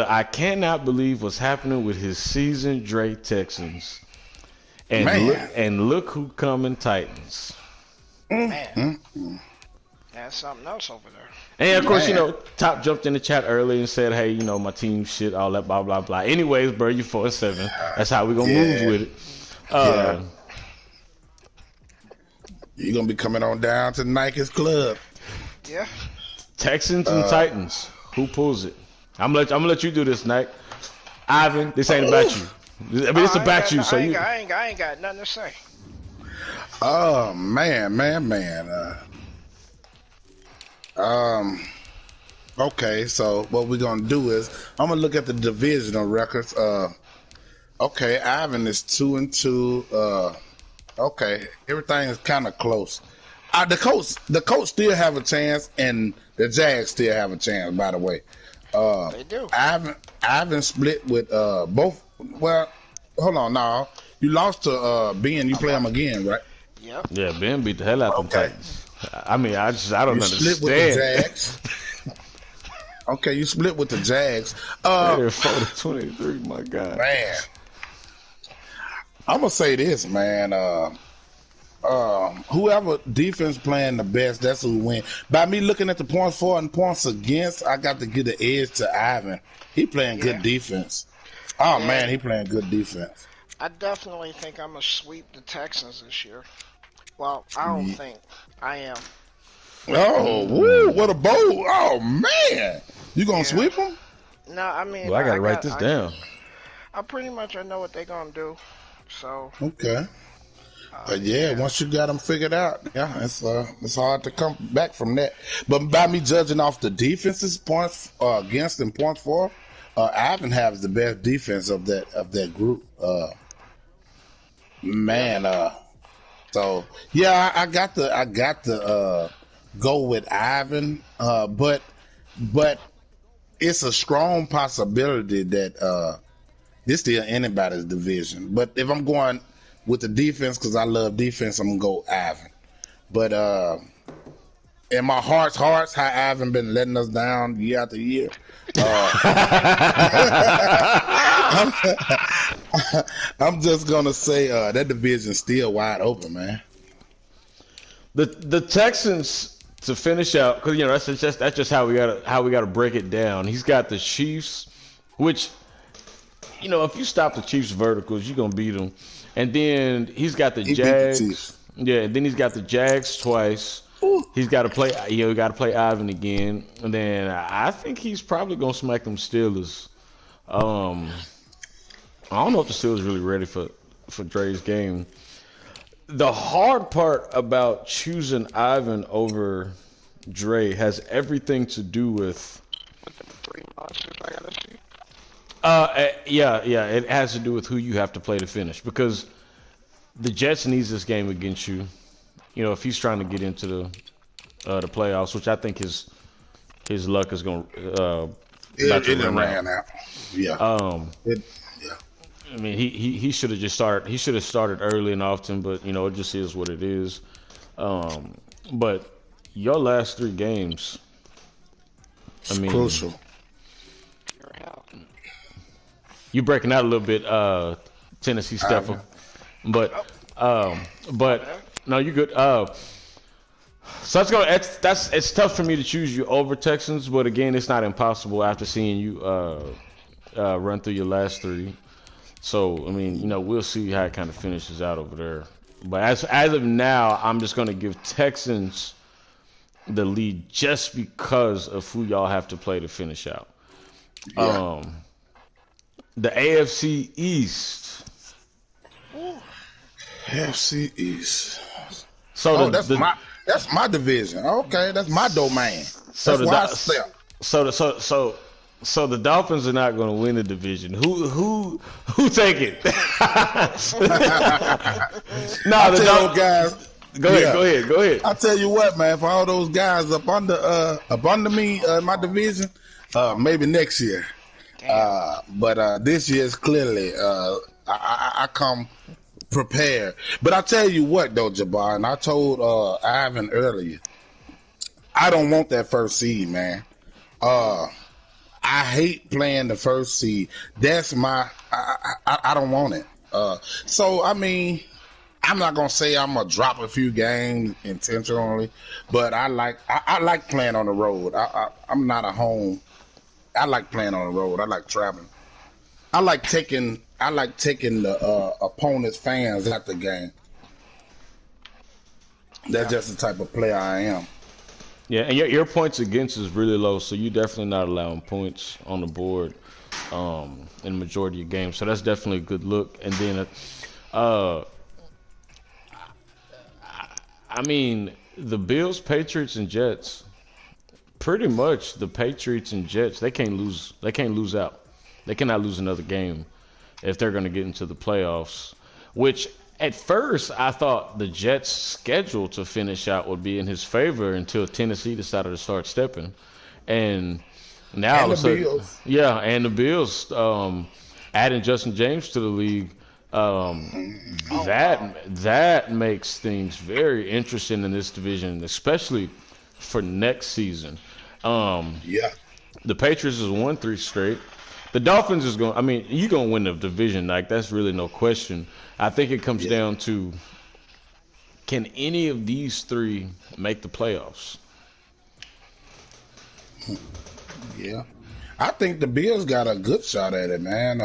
I cannot believe what's happening with his season Dre Texans, and look who coming Titans. Man, that's something else over there. And of course, Top jumped in the chat early and said, "Hey, my team shit, all that, blah blah blah." Anyways, bro, you 4-7. That's how we gonna move with it. You're gonna be coming on down to Nike's club. Yeah. Texans and Titans. Who pulls it? I'm gonna let you do this, Nike. Ivan, this ain't about you. I mean, it's about you. So I ain't got nothing to say. Oh man. Okay, so what we're gonna do is I'm gonna look at the divisional records. Okay, Ivan is 2-2. Okay, everything is kind of close. The Colts still have a chance, and the Jags still have a chance. By the way, they do. Ivan split with both. Well, hold on now. You lost to Ben. You play him again, right? Yep. Yeah, Ben beat the hell out of them Titans. I mean, I don't understand. Split with the Jags. Okay, you split with the Jags. They're 4-23. My God, man. I'm gonna say this, man. Whoever defense playing the best, that's who win. By me looking at the points for and points against, I got to give the edge to Ivan. He playing good defense. Oh man, he playing good defense. I definitely think I'm gonna sweep the Texans this year. Well, I don't think I am. Oh, woo, what a bowl! Oh man, you gonna sweep them? No, I mean, well, I gotta write this down. I pretty much know what they're gonna do. So okay. But once you got them figured out, it's hard to come back from that. But by me judging off the defense's points against and points for, Ivan has the best defense of that group. So yeah, I got to go with Ivan, but it's a strong possibility that this still anybody's division. But if I'm going with the defense, because I love defense, I'm gonna go Ivan. But in my heart's how Ivan been letting us down year after year. I'm just gonna say that division's still wide open, man. The Texans to finish out, because that's just how we gotta break it down. He's got the Chiefs, which if you stop the Chiefs' verticals, you're gonna beat them. And then he's got the He beat the Jags. Chiefs. Yeah, and then he's got the Jags twice. Ooh. He's got to play. He got to play Ivan again, and then I think he's probably gonna smack them Steelers. I don't know if the Steelers really ready for Dre's game. The hard part about choosing Ivan over Dre has everything to do with. Yeah, it has to do with who you have to play to finish because the Jets needs this game against you. If he's trying to get into the playoffs, which I think his luck is going to it ran out. Yeah. Yeah. I mean, he should have just started. He should have started early and often, but it just is what it is. But your last 3 games, I mean, crucial. You breaking out a little bit, Tennessee Stefan, but no, you're good. So it's tough for me to choose you over Texans, but again, it's not impossible after seeing you run through your last 3. So I mean, we'll see how it kind of finishes out over there. But as of now, I'm just going to give Texans the lead just because of who y'all have to play to finish out. Yeah. The AFC East. AFC East. So that's my division. Okay, that's my domain. So that's why I step. So the Dolphins are not going to win the division. Who take it? No, the Dolphins guys. Go ahead. I tell you what, man. For all those guys up under me, my division, maybe next year. But this year is clearly I come prepared. But I tell you what, though, Jabbar, and I told Ivan earlier, I don't want that first seed, man. I hate playing the first seed. That's I don't want it. So I mean, I'm not gonna say I'm gonna drop a few games intentionally, but I like playing on the road. I'm not a home. I like playing on the road. I like traveling. I like taking the opponent's fans at the game. That's just the type of player I am. Yeah, and your points against is really low, so you're definitely not allowing points on the board in the majority of games. So that's definitely a good look. And then, I mean, the Bills, Patriots, and Jets. Pretty much, the Patriots and Jets they can't lose out. They cannot lose another game if they're going to get into the playoffs. Which at first I thought the Jets' schedule to finish out would be in his favor until Tennessee decided to start stepping, and now all of a sudden, Bills. Yeah, and the Bills adding Justin James to the league. That makes things very interesting in this division, especially for next season. Yeah. The Patriots has won 3 straight. The Dolphins is going. I mean, you're going to win the division. Like that's really no question. I think it comes down to can any of these 3 make the playoffs? Yeah. I think the Bills got a good shot at it, man.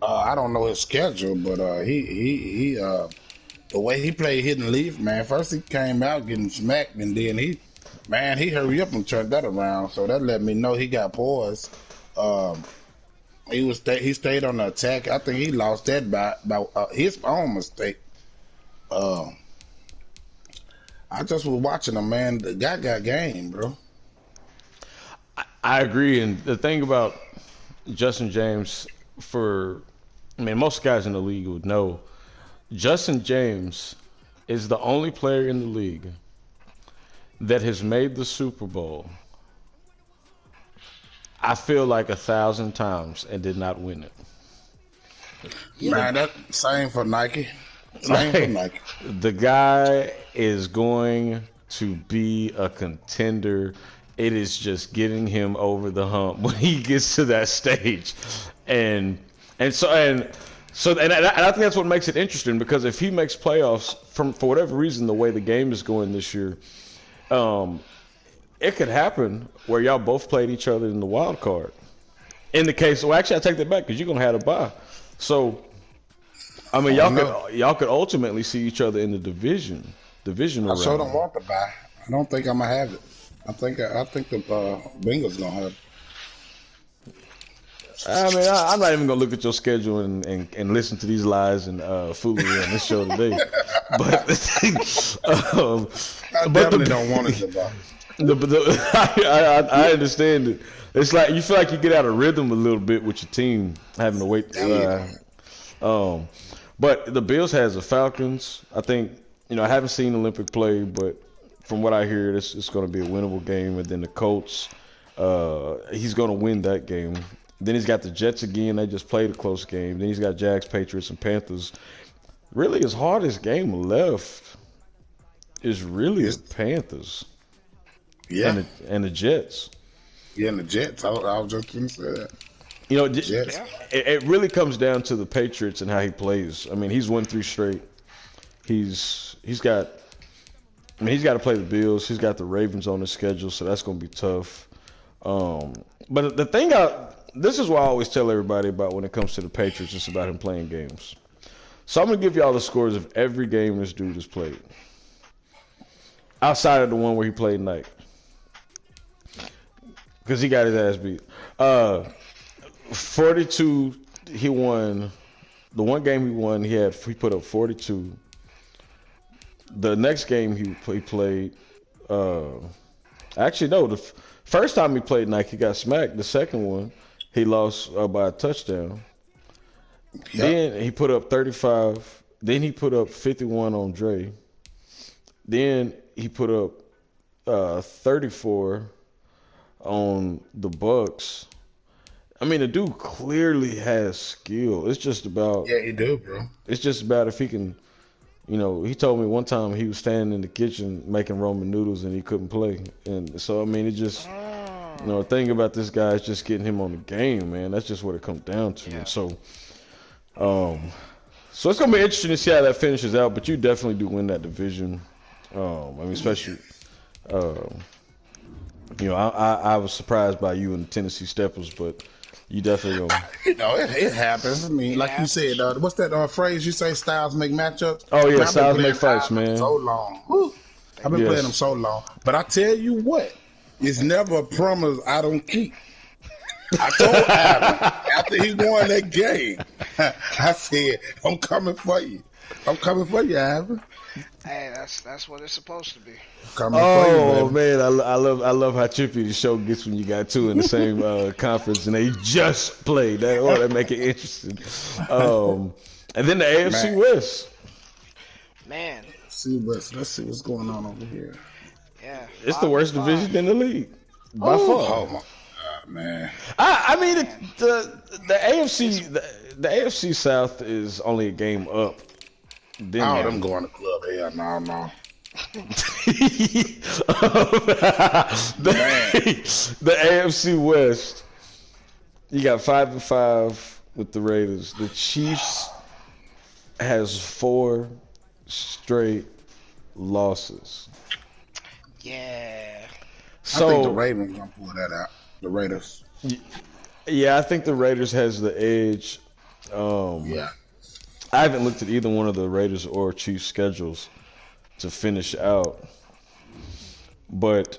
I don't know his schedule, but he the way he played hidden leaf, man. First he came out getting smacked, and then he hurried up and turned that around. So that let me know he got poised. He stayed on the attack. I think he lost that by his own mistake. I just was watching him, man. The guy got game, bro. I agree, and the thing about Justin James, most guys in the league would know, Justin James is the only player in the league that has made the Super Bowl, I feel like 1,000 times and did not win it. Man, that same for Nike. Same for Nike. The guy is going to be a contender. It is just getting him over the hump when he gets to that stage, and I think that's what makes it interesting, because if he makes playoffs for whatever reason, the way the game is going this year, it could happen where y'all both played each other in the wild card, in the case, well, actually, I take that back because you're gonna have a bye. So, I mean, I don't know. y'all could ultimately see each other in the divisional I sure don't round. want to buy. I don't think I'm gonna have it. I think the Bengals gonna have it. I mean, I'm not even gonna look at your schedule and listen to these lies and foolery on this show today. But um, I but definitely don't want it to buy. I understand it. It's like you feel like you get out of rhythm a little bit with your team having to wait. Um, but the Bills has the Falcons. I think I haven't seen Olympic play, but from what I hear, it's going to be a winnable game. And then the Colts, he's going to win that game. Then he's got the Jets again. They just played a close game. Then he's got Jags, Patriots, and Panthers. Really, his hardest game left is really the Panthers Yeah, and the Jets. yeah, and the Jets. I was just gonna say that. Jets. Yeah. It really comes down to the Patriots and how he plays. I mean, he's won 3 straight. He's got. I mean, he's got to play the Bills. He's got the Ravens on his schedule, so that's going to be tough. But the thing this is what I always tell everybody about when it comes to the Patriots. It's about him playing games. So I'm going to give y'all the scores of every game this dude has played, outside of the one where he played night, because he got his ass beat. 42. He won. The one game he won, he put up 42. The next game he played, actually no, the first time he played Nike, he got smacked. The second one, he lost by a touchdown. Yep. Then he put up 35. Then he put up 51 on Dre. Then he put up 34 on the Bucks. I mean, the dude clearly has skill. It's just about Yeah, he do, bro. it's just about if he can. He told me one time he was standing in the kitchen making ramen noodles and he couldn't play. And so, I mean, it just, the thing about this guy is just getting him on the game, man. That's just what it comes down to. Yeah. So it's going to be interesting to see how that finishes out, but you definitely do win that division. I mean, especially, I was surprised by you and the Tennessee Steppers, but you definitely going It happens. I mean, like you said, what's that phrase you say? Styles make matchups. Oh, yeah, Man, I've been styles playing make fights, Styles man. So long. Whew. I've been Yes. playing them so long. But I tell you what, it's never a promise I don't keep. I told Adam after he won that game, I said, "I'm coming for you. I'm coming for you, Adam. Hey, that's what it's supposed to be. Coming for you, Oh baby." man, I love how trippy the show gets when you got two in the same conference and they just played. That make it interesting. And then the AFC Man. West. Man, Let's see what's going on over here. yeah. It's the 5 worst and 5. division in the league by Oh far. my God, man. I mean the AFC the AFC South is only a game up. Then Oh, them going to club. Hell, no. the AFC West, you got 5-5 with the Raiders. The Chiefs has 4 straight losses. Yeah. I think the So Ravens gonna pull that out. The Raiders. yeah, I think the Raiders has the edge. Yeah. I haven't looked at either one of the Raiders or Chiefs schedules to finish out, but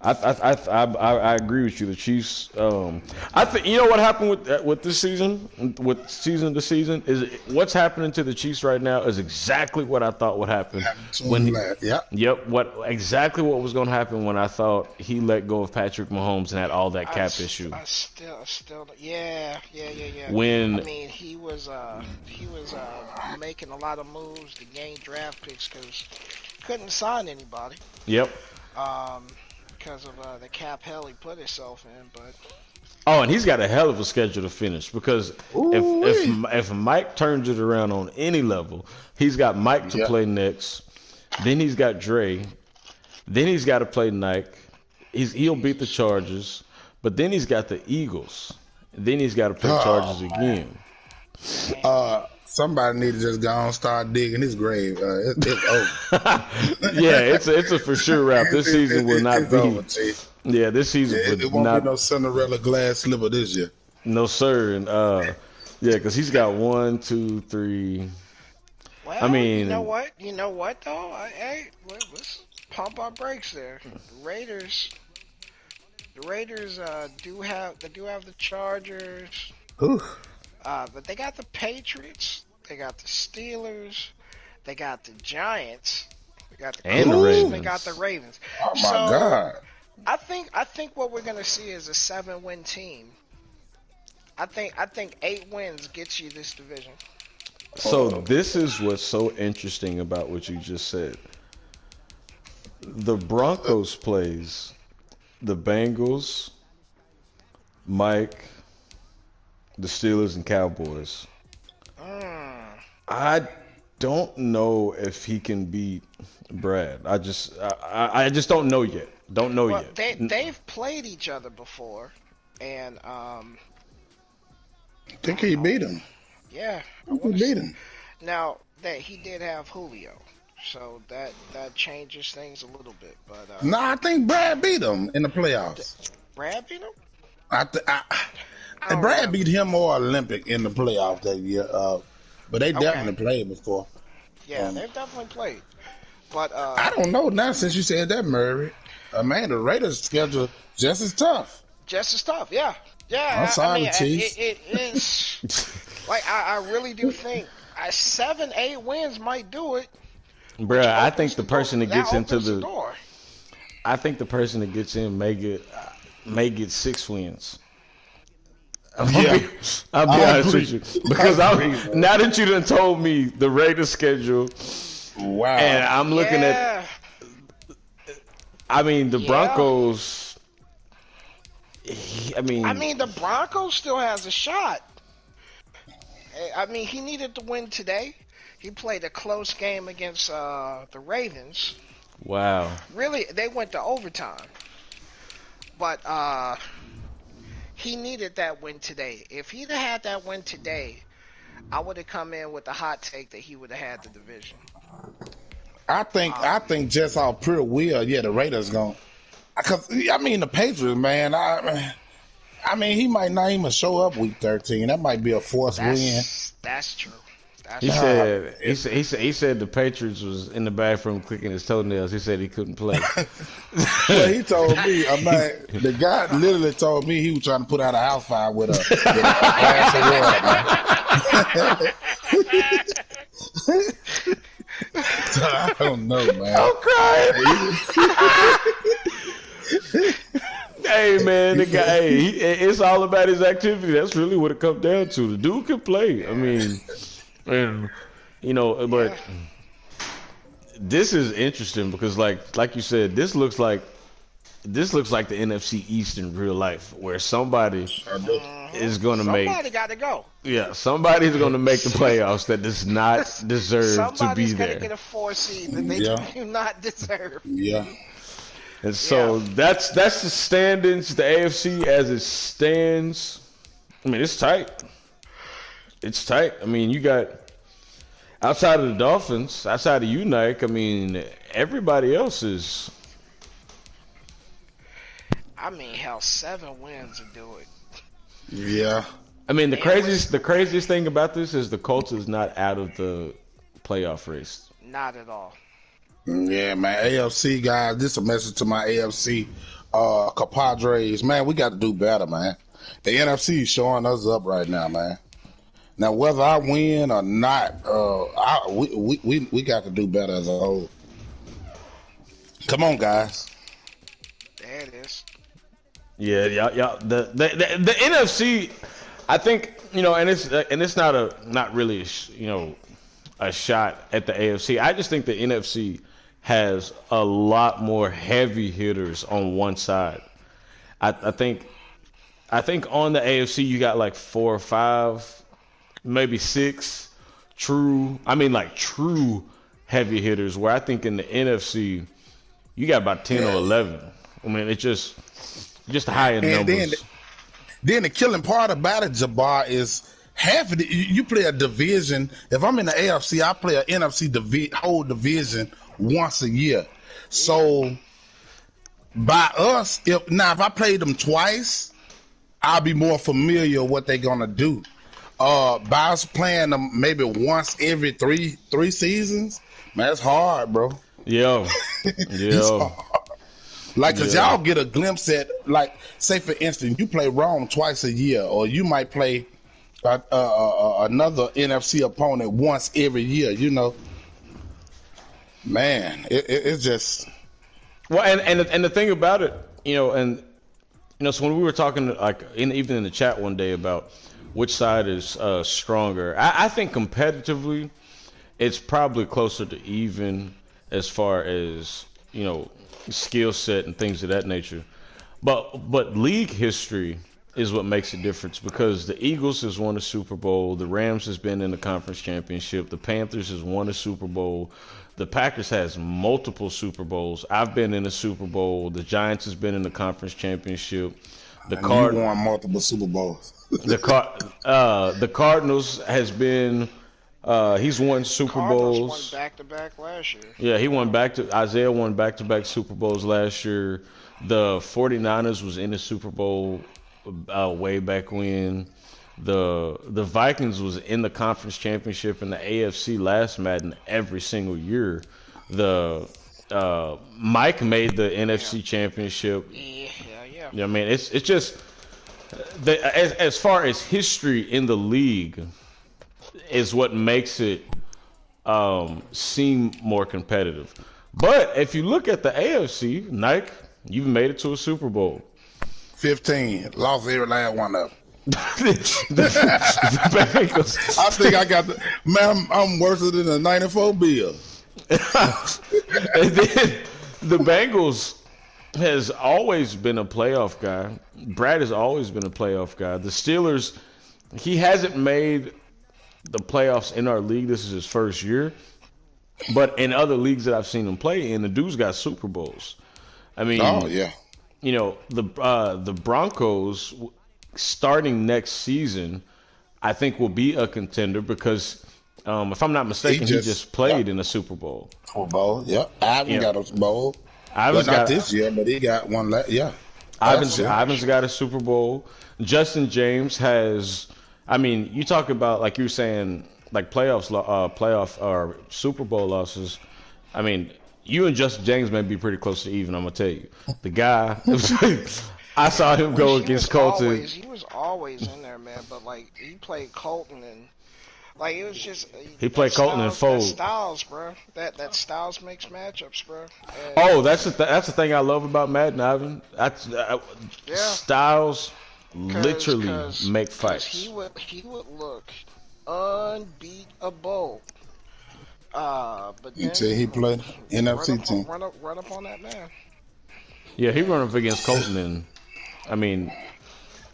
I agree with you. The Chiefs. I think what happened with this season, with season to season, is what's happening to the Chiefs right now is exactly what I thought would happen when. Yeah. Yep, exactly what was going to happen when I thought he let go of Patrick Mahomes and had all that cap issue. I still, yeah. When I mean, he was making a lot of moves to gain draft picks because couldn't sign anybody. Yep. Because of the cap hell he put himself in, but Oh, and he's got a hell of a schedule to finish because if Mike turns it around on any level, he's got Mike to play next. Then he's got Dre. Then he's got to play Nike. He'll beat the Chargers, but then he's got the Eagles. Then he's got to play Chargers again. Somebody need to just go on and start digging his grave. It's over. Yeah, it's a for sure wrap. This season will not it's be. over, T. Yeah, this season It would won't not. be no Cinderella glass slipper this year. No sir, and yeah, because he's got 1, 2, 3. Well, I mean, you know what? You know what though? Hey, let's pump our brakes there. The Raiders do have the Chargers, Ooh. but they got the Patriots, they got the Steelers, they got the Giants, they got the And the Colts, Ravens. they got the Ravens. Oh my So, God. I think what we're gonna see is a 7-win team. I think 8 wins gets you this division. So this is what's so interesting about what you just said. The Broncos plays the Bengals, Mike, the Steelers, and Cowboys. I don't know if he can beat Brad. I just don't know yet. Don't know Well, yet. they've played each other before, and I think he beat him. yeah. I think he beat him. Now that he did have Julio, so that changes things a little bit. But No, I think Brad beat him in the playoffs. Brad beat him. And don't Brad remember. beat him or Olympic in the playoffs that year. But they definitely played before. Yeah, they've definitely played. But I don't know now since you said that, Murray. Man, the Raiders' schedule just as tough. just as tough. Yeah, yeah. I'm sorry, I mean, Chiefs. it is. Like I really do think 7, 8 wins might do it. Bruh, I Opens think the person that gets into opens the door. I think the person that gets in may get 6 wins. I'll be I honest agree. with you. Because now that you done told me the Raiders schedule, Wow. and I'm looking at, Yeah. I mean, the Yeah. Broncos, I mean, The Broncos still has a shot. I mean, he needed to win today. He played a close game against the Ravens. wow. Really, they went to overtime. But he needed that win today. If he'd have had that win today, I would have come in with a hot take that he would have had the division. I think just off pure will, yeah, the Raiders going. Because I mean, the Patriots, man. I mean, he might not even show up week 13. That might be a forced win. That's true. He said the Patriots was in the bathroom clicking his toenails. He said he couldn't play. Well, he told me, the guy literally told me he was trying to put out a house fire with a glass of water, man. So, I don't know, man. I'm crying. Hey man, the guy. It's all about his activity. That's really what it comes down to. The dude can play. I mean, and but this is interesting because, like you said, this looks like the NFC East in real life, where somebody is going to make. Somebody got to go. Yeah, somebody's going to make the playoffs that does not deserve to be Somebody's going to there. get a 4 seed that they do not deserve. Yeah. And so that's the standings, the AFC as it stands. I mean, it's tight. It's tight. I mean, you got outside of the Dolphins, outside of you, Nike, I mean, everybody else is. I mean, hell, 7 wins to do it. Yeah. I mean, the craziest thing about this is the Colts is not out of the playoff race. Not at all. Yeah, man. AFC guys, this is a message to my AFC compadres. Man, we got to do better, man. The NFC is showing us up right now, man. Now, whether I win or not, we got to do better as a whole. Come on, guys. There it is. Yeah. The NFC, I think, and it's not really a shot at the AFC. I just think the NFC has a lot more heavy hitters on one side. I think on the AFC you got like 4 or 5, maybe 6 true heavy hitters, where I think in the NFC you got about 10 or 11. I mean, it's just high in numbers. Then the killing part about it, Jabbar, is half of you play a division. If I'm in the AFC, I play an NFC whole division once a year. So by us, if I played them twice, I'll be more familiar with what they're gonna do. By us playing them maybe once every three seasons, man, it's hard, bro. Yeah. It's hard. Like, cause y'all get a glimpse at, like, say for instance, you play Rome twice a year, or you might play another NFC opponent once every year. You know, man, it's just. Well, and the thing about it, so when we were talking, like, even in the chat one day about which side is stronger, I think competitively, it's probably closer to even as far as skill set and things of that nature. But league history is what makes a difference, because the Eagles has won a Super Bowl, the Rams has been in the conference championship, the Panthers has won a Super Bowl, the Packers has multiple Super Bowls. I've been in a Super Bowl. The Giants has been in the conference championship. You won multiple Super Bowls. The Cardinals has been. He's won Super Bowls. Won back-to-back last year. Yeah, he won Isaiah won back-to-back Super Bowls last year. The 49ers was in the Super Bowl way back when. The Vikings was in the conference championship in the AFC last Madden every single year. Mike made the NFC championship. Yeah. I mean, it's just as far as history in the league is what makes it seem more competitive. But if you look at the AFC, Nike, you've made it to a Super Bowl. 15. Lost every last one of them. the Bengals. I think I got I'm worse than the 94 Bills. And then the Bengals has always been a playoff guy. Brad has always been a playoff guy. The Steelers, he hasn't made the playoffs in our league. This is his first year. But in other leagues that I've seen him play in, the dude's got Super Bowls. I mean, the Broncos starting next season, I think will be a contender because, if I'm not mistaken, he just played in a Super Bowl. Super Bowl, yeah. Ivan got a Bowl. Ivan's not this year, but he got one Ivan's got a Super Bowl. Justin James has. I mean, you talk about, like you were saying, like playoff or Super Bowl losses. I mean, you and Justin James may be pretty close to even. I'm gonna tell you, the guy. I saw him go against Colton. He was always in there, man. But like he played Colton, and like it was just he played Colton and Fold. Styles, bro. That Styles makes matchups, bro. And that's the thing I love about Madden, Ivan. Styles literally make fights. He would look unbeatable. But then he played NFC team. Run up on that man. Yeah, he run up against Colton, and I mean,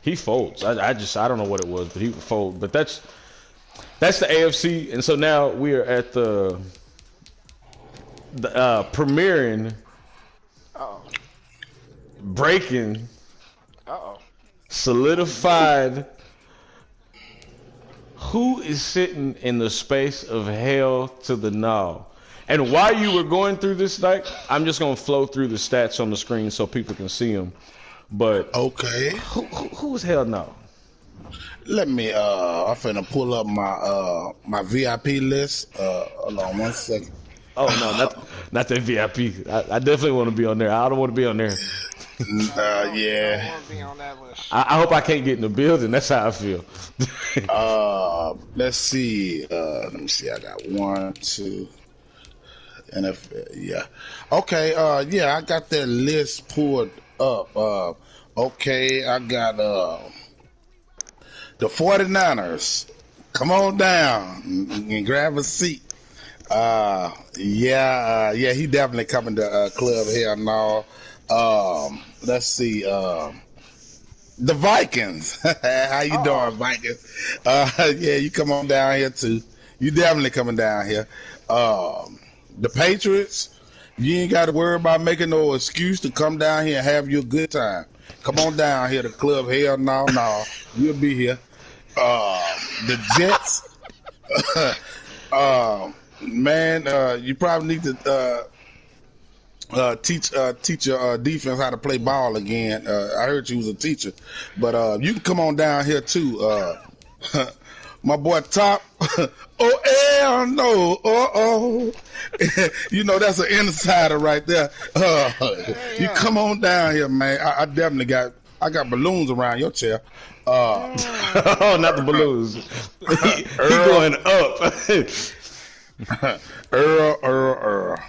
he folds. I don't know what it was, but he would fold. But that's the AFC, and so now we are at the premiering, breaking, solidified. Who is sitting in the space of hell to the no? And while you were going through this night, I'm just gonna flow through the stats on the screen so people can see them. But okay, who's hell no? Let me. I'm finna pull up my VIP list. Hold on 1 second. Oh no, not that VIP. I definitely want to be on there. I don't want to be on there. Yeah. I want to be on that list. I hope I can't get in the building. That's how I feel. Let's see. Let me see. I got 1, 2. NFL, yeah. Okay, yeah, I got that list pulled up. Okay, I got the 49ers. Come on down and grab a seat. Yeah, he definitely coming to Club Hell now. Let's see. The Vikings. How you doing, Vikings? Yeah, you come on down here too. You definitely coming down here. The Patriots, you ain't got to worry about making no excuse to come down here and have your good time. Come on down here to Club Hell. No, you'll be here. The Jets. Man, you probably need to teach your defense how to play ball again. I heard you was a teacher, but you can come on down here too. My boy Top. Oh hell no! You know that's an insider right there. You come on down here, man. I definitely got balloons around your chair. Oh, not the balloons. He going up. Earl.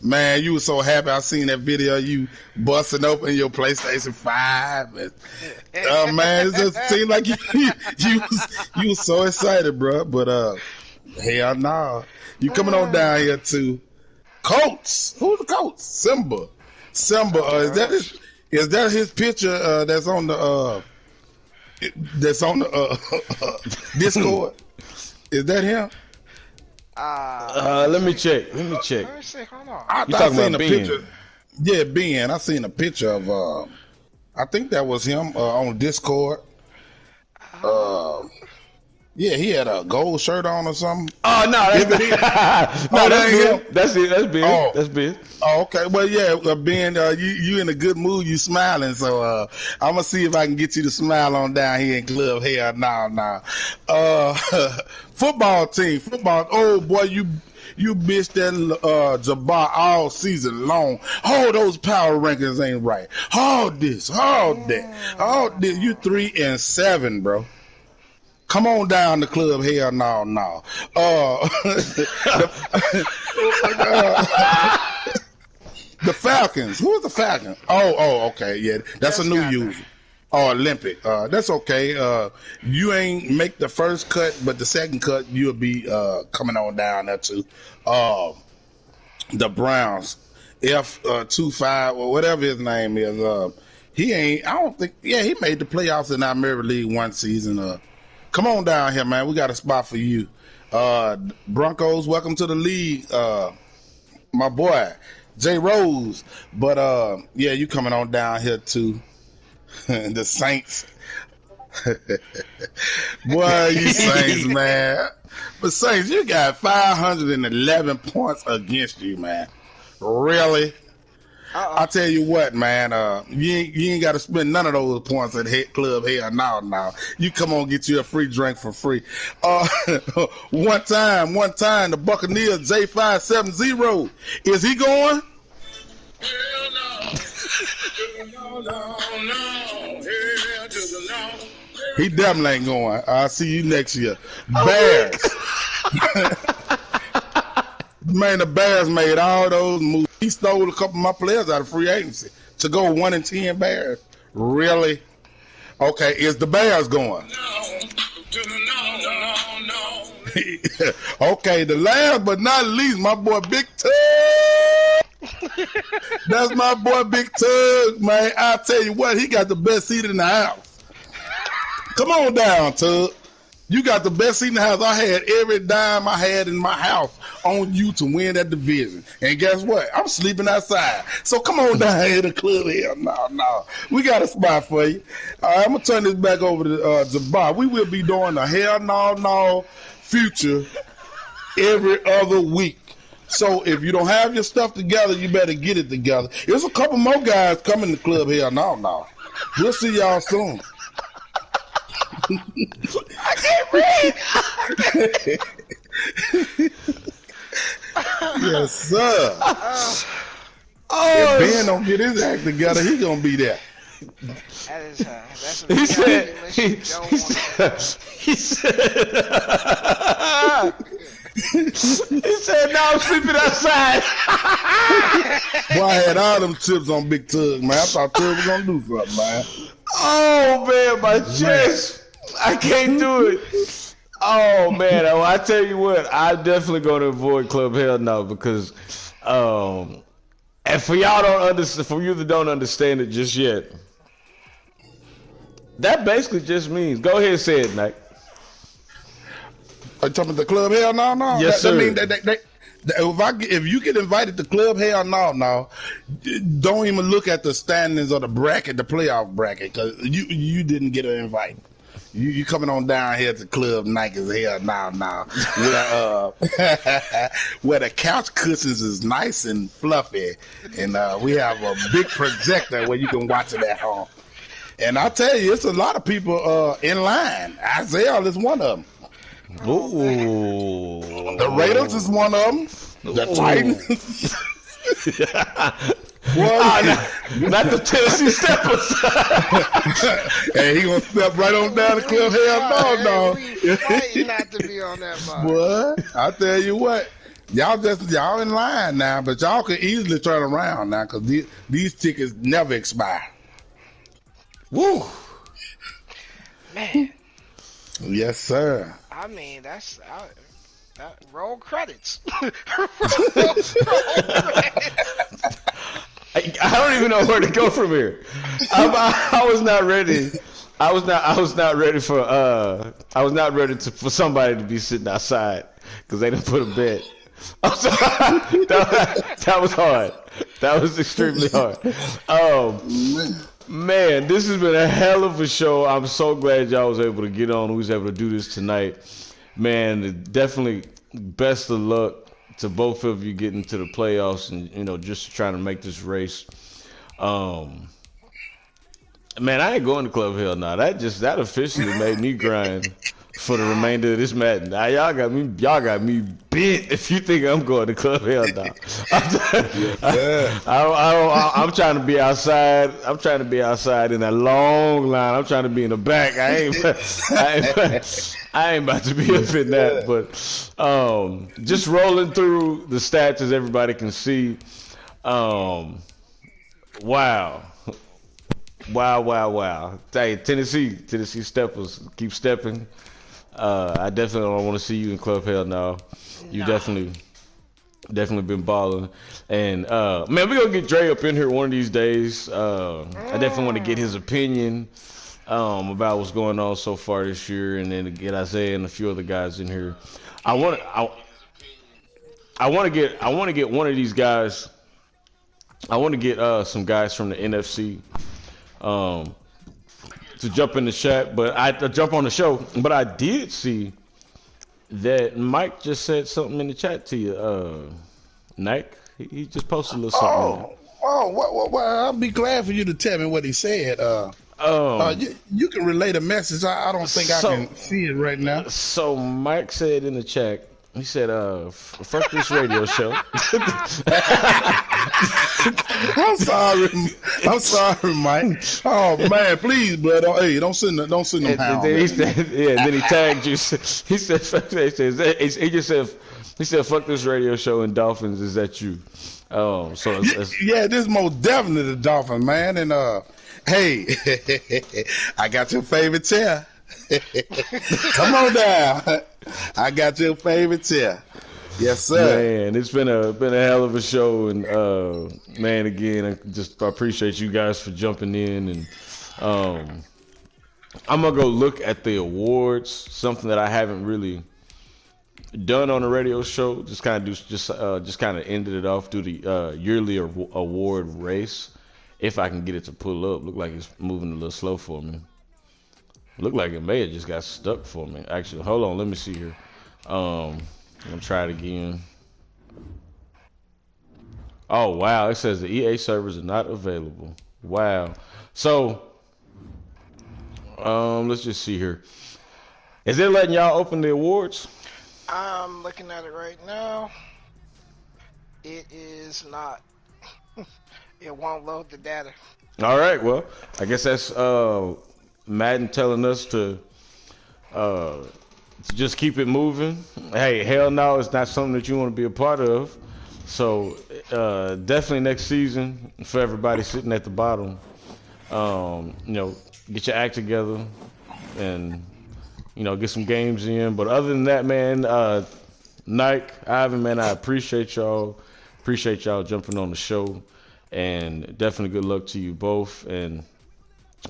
Man, you were so happy. I seen that video of you busting open your PlayStation 5. And, man, it just seemed like you was so excited, bro. But hell nah. You coming on down here to Colts. Who's the Colts? Simba. Is that his picture that's on the Discord? Is that him? Let me check. Let me see. Hold on. I seen a picture. Yeah, Ben. I seen a picture of. I think that was him on Discord. Yeah, he had a gold shirt on or something. Oh no, that's that's him. That's it. That's Ben. Oh. That's Ben. Oh, okay. Well, yeah, Ben, you in a good mood. You smiling, so I'm gonna see if I can get you to smile on down here in Club. Hell, nah. Football team. Oh boy, you bitched that Jabbar all season long. Oh, those power rankings ain't right. All this. You 3-7, bro. Come on down to Club. Hell, no. The Falcons. Who's the Falcons? Oh, okay. Yeah, that's a new user. Oh, Olympic. That's okay. You ain't make the first cut, but the second cut, you'll be coming on down there too. The Browns. F25 or whatever his name is. He ain't, I don't think, yeah, he made the playoffs in our American League one season. Come on down here, man. We got a spot for you. Broncos, welcome to the league. My boy, Jay Rose. But, yeah, you coming on down here too. The Saints. Boy, you Saints, man. But Saints, you got 511 points against you, man. Really? I tell you what, man, you ain't got to spend none of those points at Club Hell now. You come on, get you a free drink for free. One time, the Buccaneers J570. Is he going? Hell no. He definitely ain't going. I'll see you next year. Bears. Man, the Bears made all those moves. He stole a couple of my players out of free agency to go 1-10 Bears. Really? Okay, is the Bears going? No. Okay, the last but not least, my boy Big Tug. That's my boy Big Tug, man. I tell you what, he got the best seat in the house. Come on down, Tug. You got the best seat in the house. I had every dime I had in my house on you to win that division. And guess what? I'm sleeping outside. So come on down here to Club Hell. No. We got a spot for you. All right, I'm going to turn this back over to Jabbar. We will be doing the Hell No Future every other week. So if you don't have your stuff together, you better get it together. There's a couple more guys coming to Club Hell No. We'll see y'all soon. I can't read. Yes, sir. If Ben don't get his act together, he gonna be there. That is that's a he said, "No, I'm sleeping outside." Boy, I had all them chips on Big Tug, man. I thought Tug was gonna do something, man. Oh man, my chest. I can't do it. Oh man, I tell you what, I'm definitely going to avoid Club Hell No because, and for y'all for you that don't understand it just yet, that basically just means. Go ahead and say it, Nike. Are you talking about the Club Hell No? Yes, sir. That mean that if you get invited to Club Hell No, don't even look at the standings or the bracket, the playoff bracket, because you didn't get an invite. You coming on down here to Club Nike's here now. Where the couch cushions is nice and fluffy, and we have a big projector where you can watch it at home. And I tell you, it's a lot of people in line. Isaiah is one of them. Ooh. The Raiders is one of them. The Titans. Not the Tennessee Steppers. And he gonna step right on down the cliff. Hell no. We fighting not to be on that bar. What? I tell you what. Y'all in line now, but y'all can easily turn around now because these tickets never expire. Woo. Man. Yes, sir. I mean, that roll credits. I don't even know where to go from here. I was not ready. I was not ready for for somebody to be sitting outside because they didn't put a bed. I'm sorry. That was hard. That was extremely hard. Man, this has been a hell of a show. I'm so glad y'all was able to get on. Who was able to do this tonight. Man, definitely best of luck to both of you getting to the playoffs and, just trying to make this race. Man, I ain't going to Club Hell now. That officially made me grind for the remainder of this Madden. Now, y'all got me bent if you think I'm going to Club Hell now. I'm trying to be outside. I'm trying to be outside in that long line. I'm trying to be in the back. I ain't about to be up in that, but just rolling through the stats as everybody can see. Wow. Hey, Tennessee Steppers, keep stepping. I definitely don't want to see you in Club Hell now. You definitely been balling. And man, we're gonna get Dre up in here one of these days. I definitely want to get his opinion about what's going on so far this year, and then to get Isaiah and a few other guys in here. I want to get one of these guys. I want to get some guys from the NFC to jump in the chat, but I jump on the show. But I did see that Mike just said something in the chat to you, Nike. He just posted a little something. Well, I'll be glad for you to tell me what he said. You can relay the message. I don't think I can see it right now. So Mike said in the chat, he said, fuck this radio show. I'm sorry, Mike. Oh man, please, brother. Hey, don't send them hounds. Then he tagged you. He said, he said, fuck this radio show and Dolphins. Is that you? So it's yeah, this is most definitely the Dolphins, man. And hey, I got your favorite chair. Come on down. I got your favorite chair. Yes, sir. Man, it's been a hell of a show, and man, again, I appreciate you guys for jumping in, and I'm gonna go look at the awards. Something that I haven't really done on a radio show. Just kind of ended it off through the yearly award race. If I can get it to pull up, look like it's moving a little slow for me. Look like it may have just got stuck for me. Actually, hold on, let me see here. I'm gonna try it again. Oh wow, it says the EA servers are not available. Wow. So let's just see here. Is it letting y'all open the awards? I'm looking at it right now. It is not. It won't load the data. All right, well, I guess that's Madden telling us to just keep it moving. Hey, hell no, it's not something that you want to be a part of. So definitely next season, for everybody sitting at the bottom, get your act together and get some games in. But other than that, man, Nike, Ivan, man, I appreciate y'all. Appreciate y'all jumping on the show, and definitely good luck to you both. And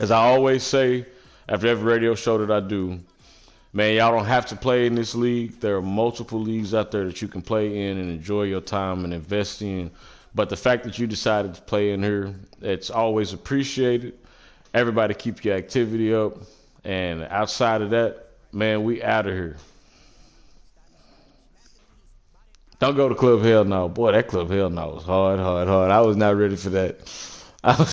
as I always say, after every radio show that I do, man, y'all don't have to play in this league. There are multiple leagues out there that you can play in and enjoy your time and invest in. But the fact that you decided to play in here, it's always appreciated. Everybody keep your activity up. And outside of that, man, we out of here. Don't go to Club Hell No. Boy, that Club Hell No was hard, hard, hard. I was not ready for that. I was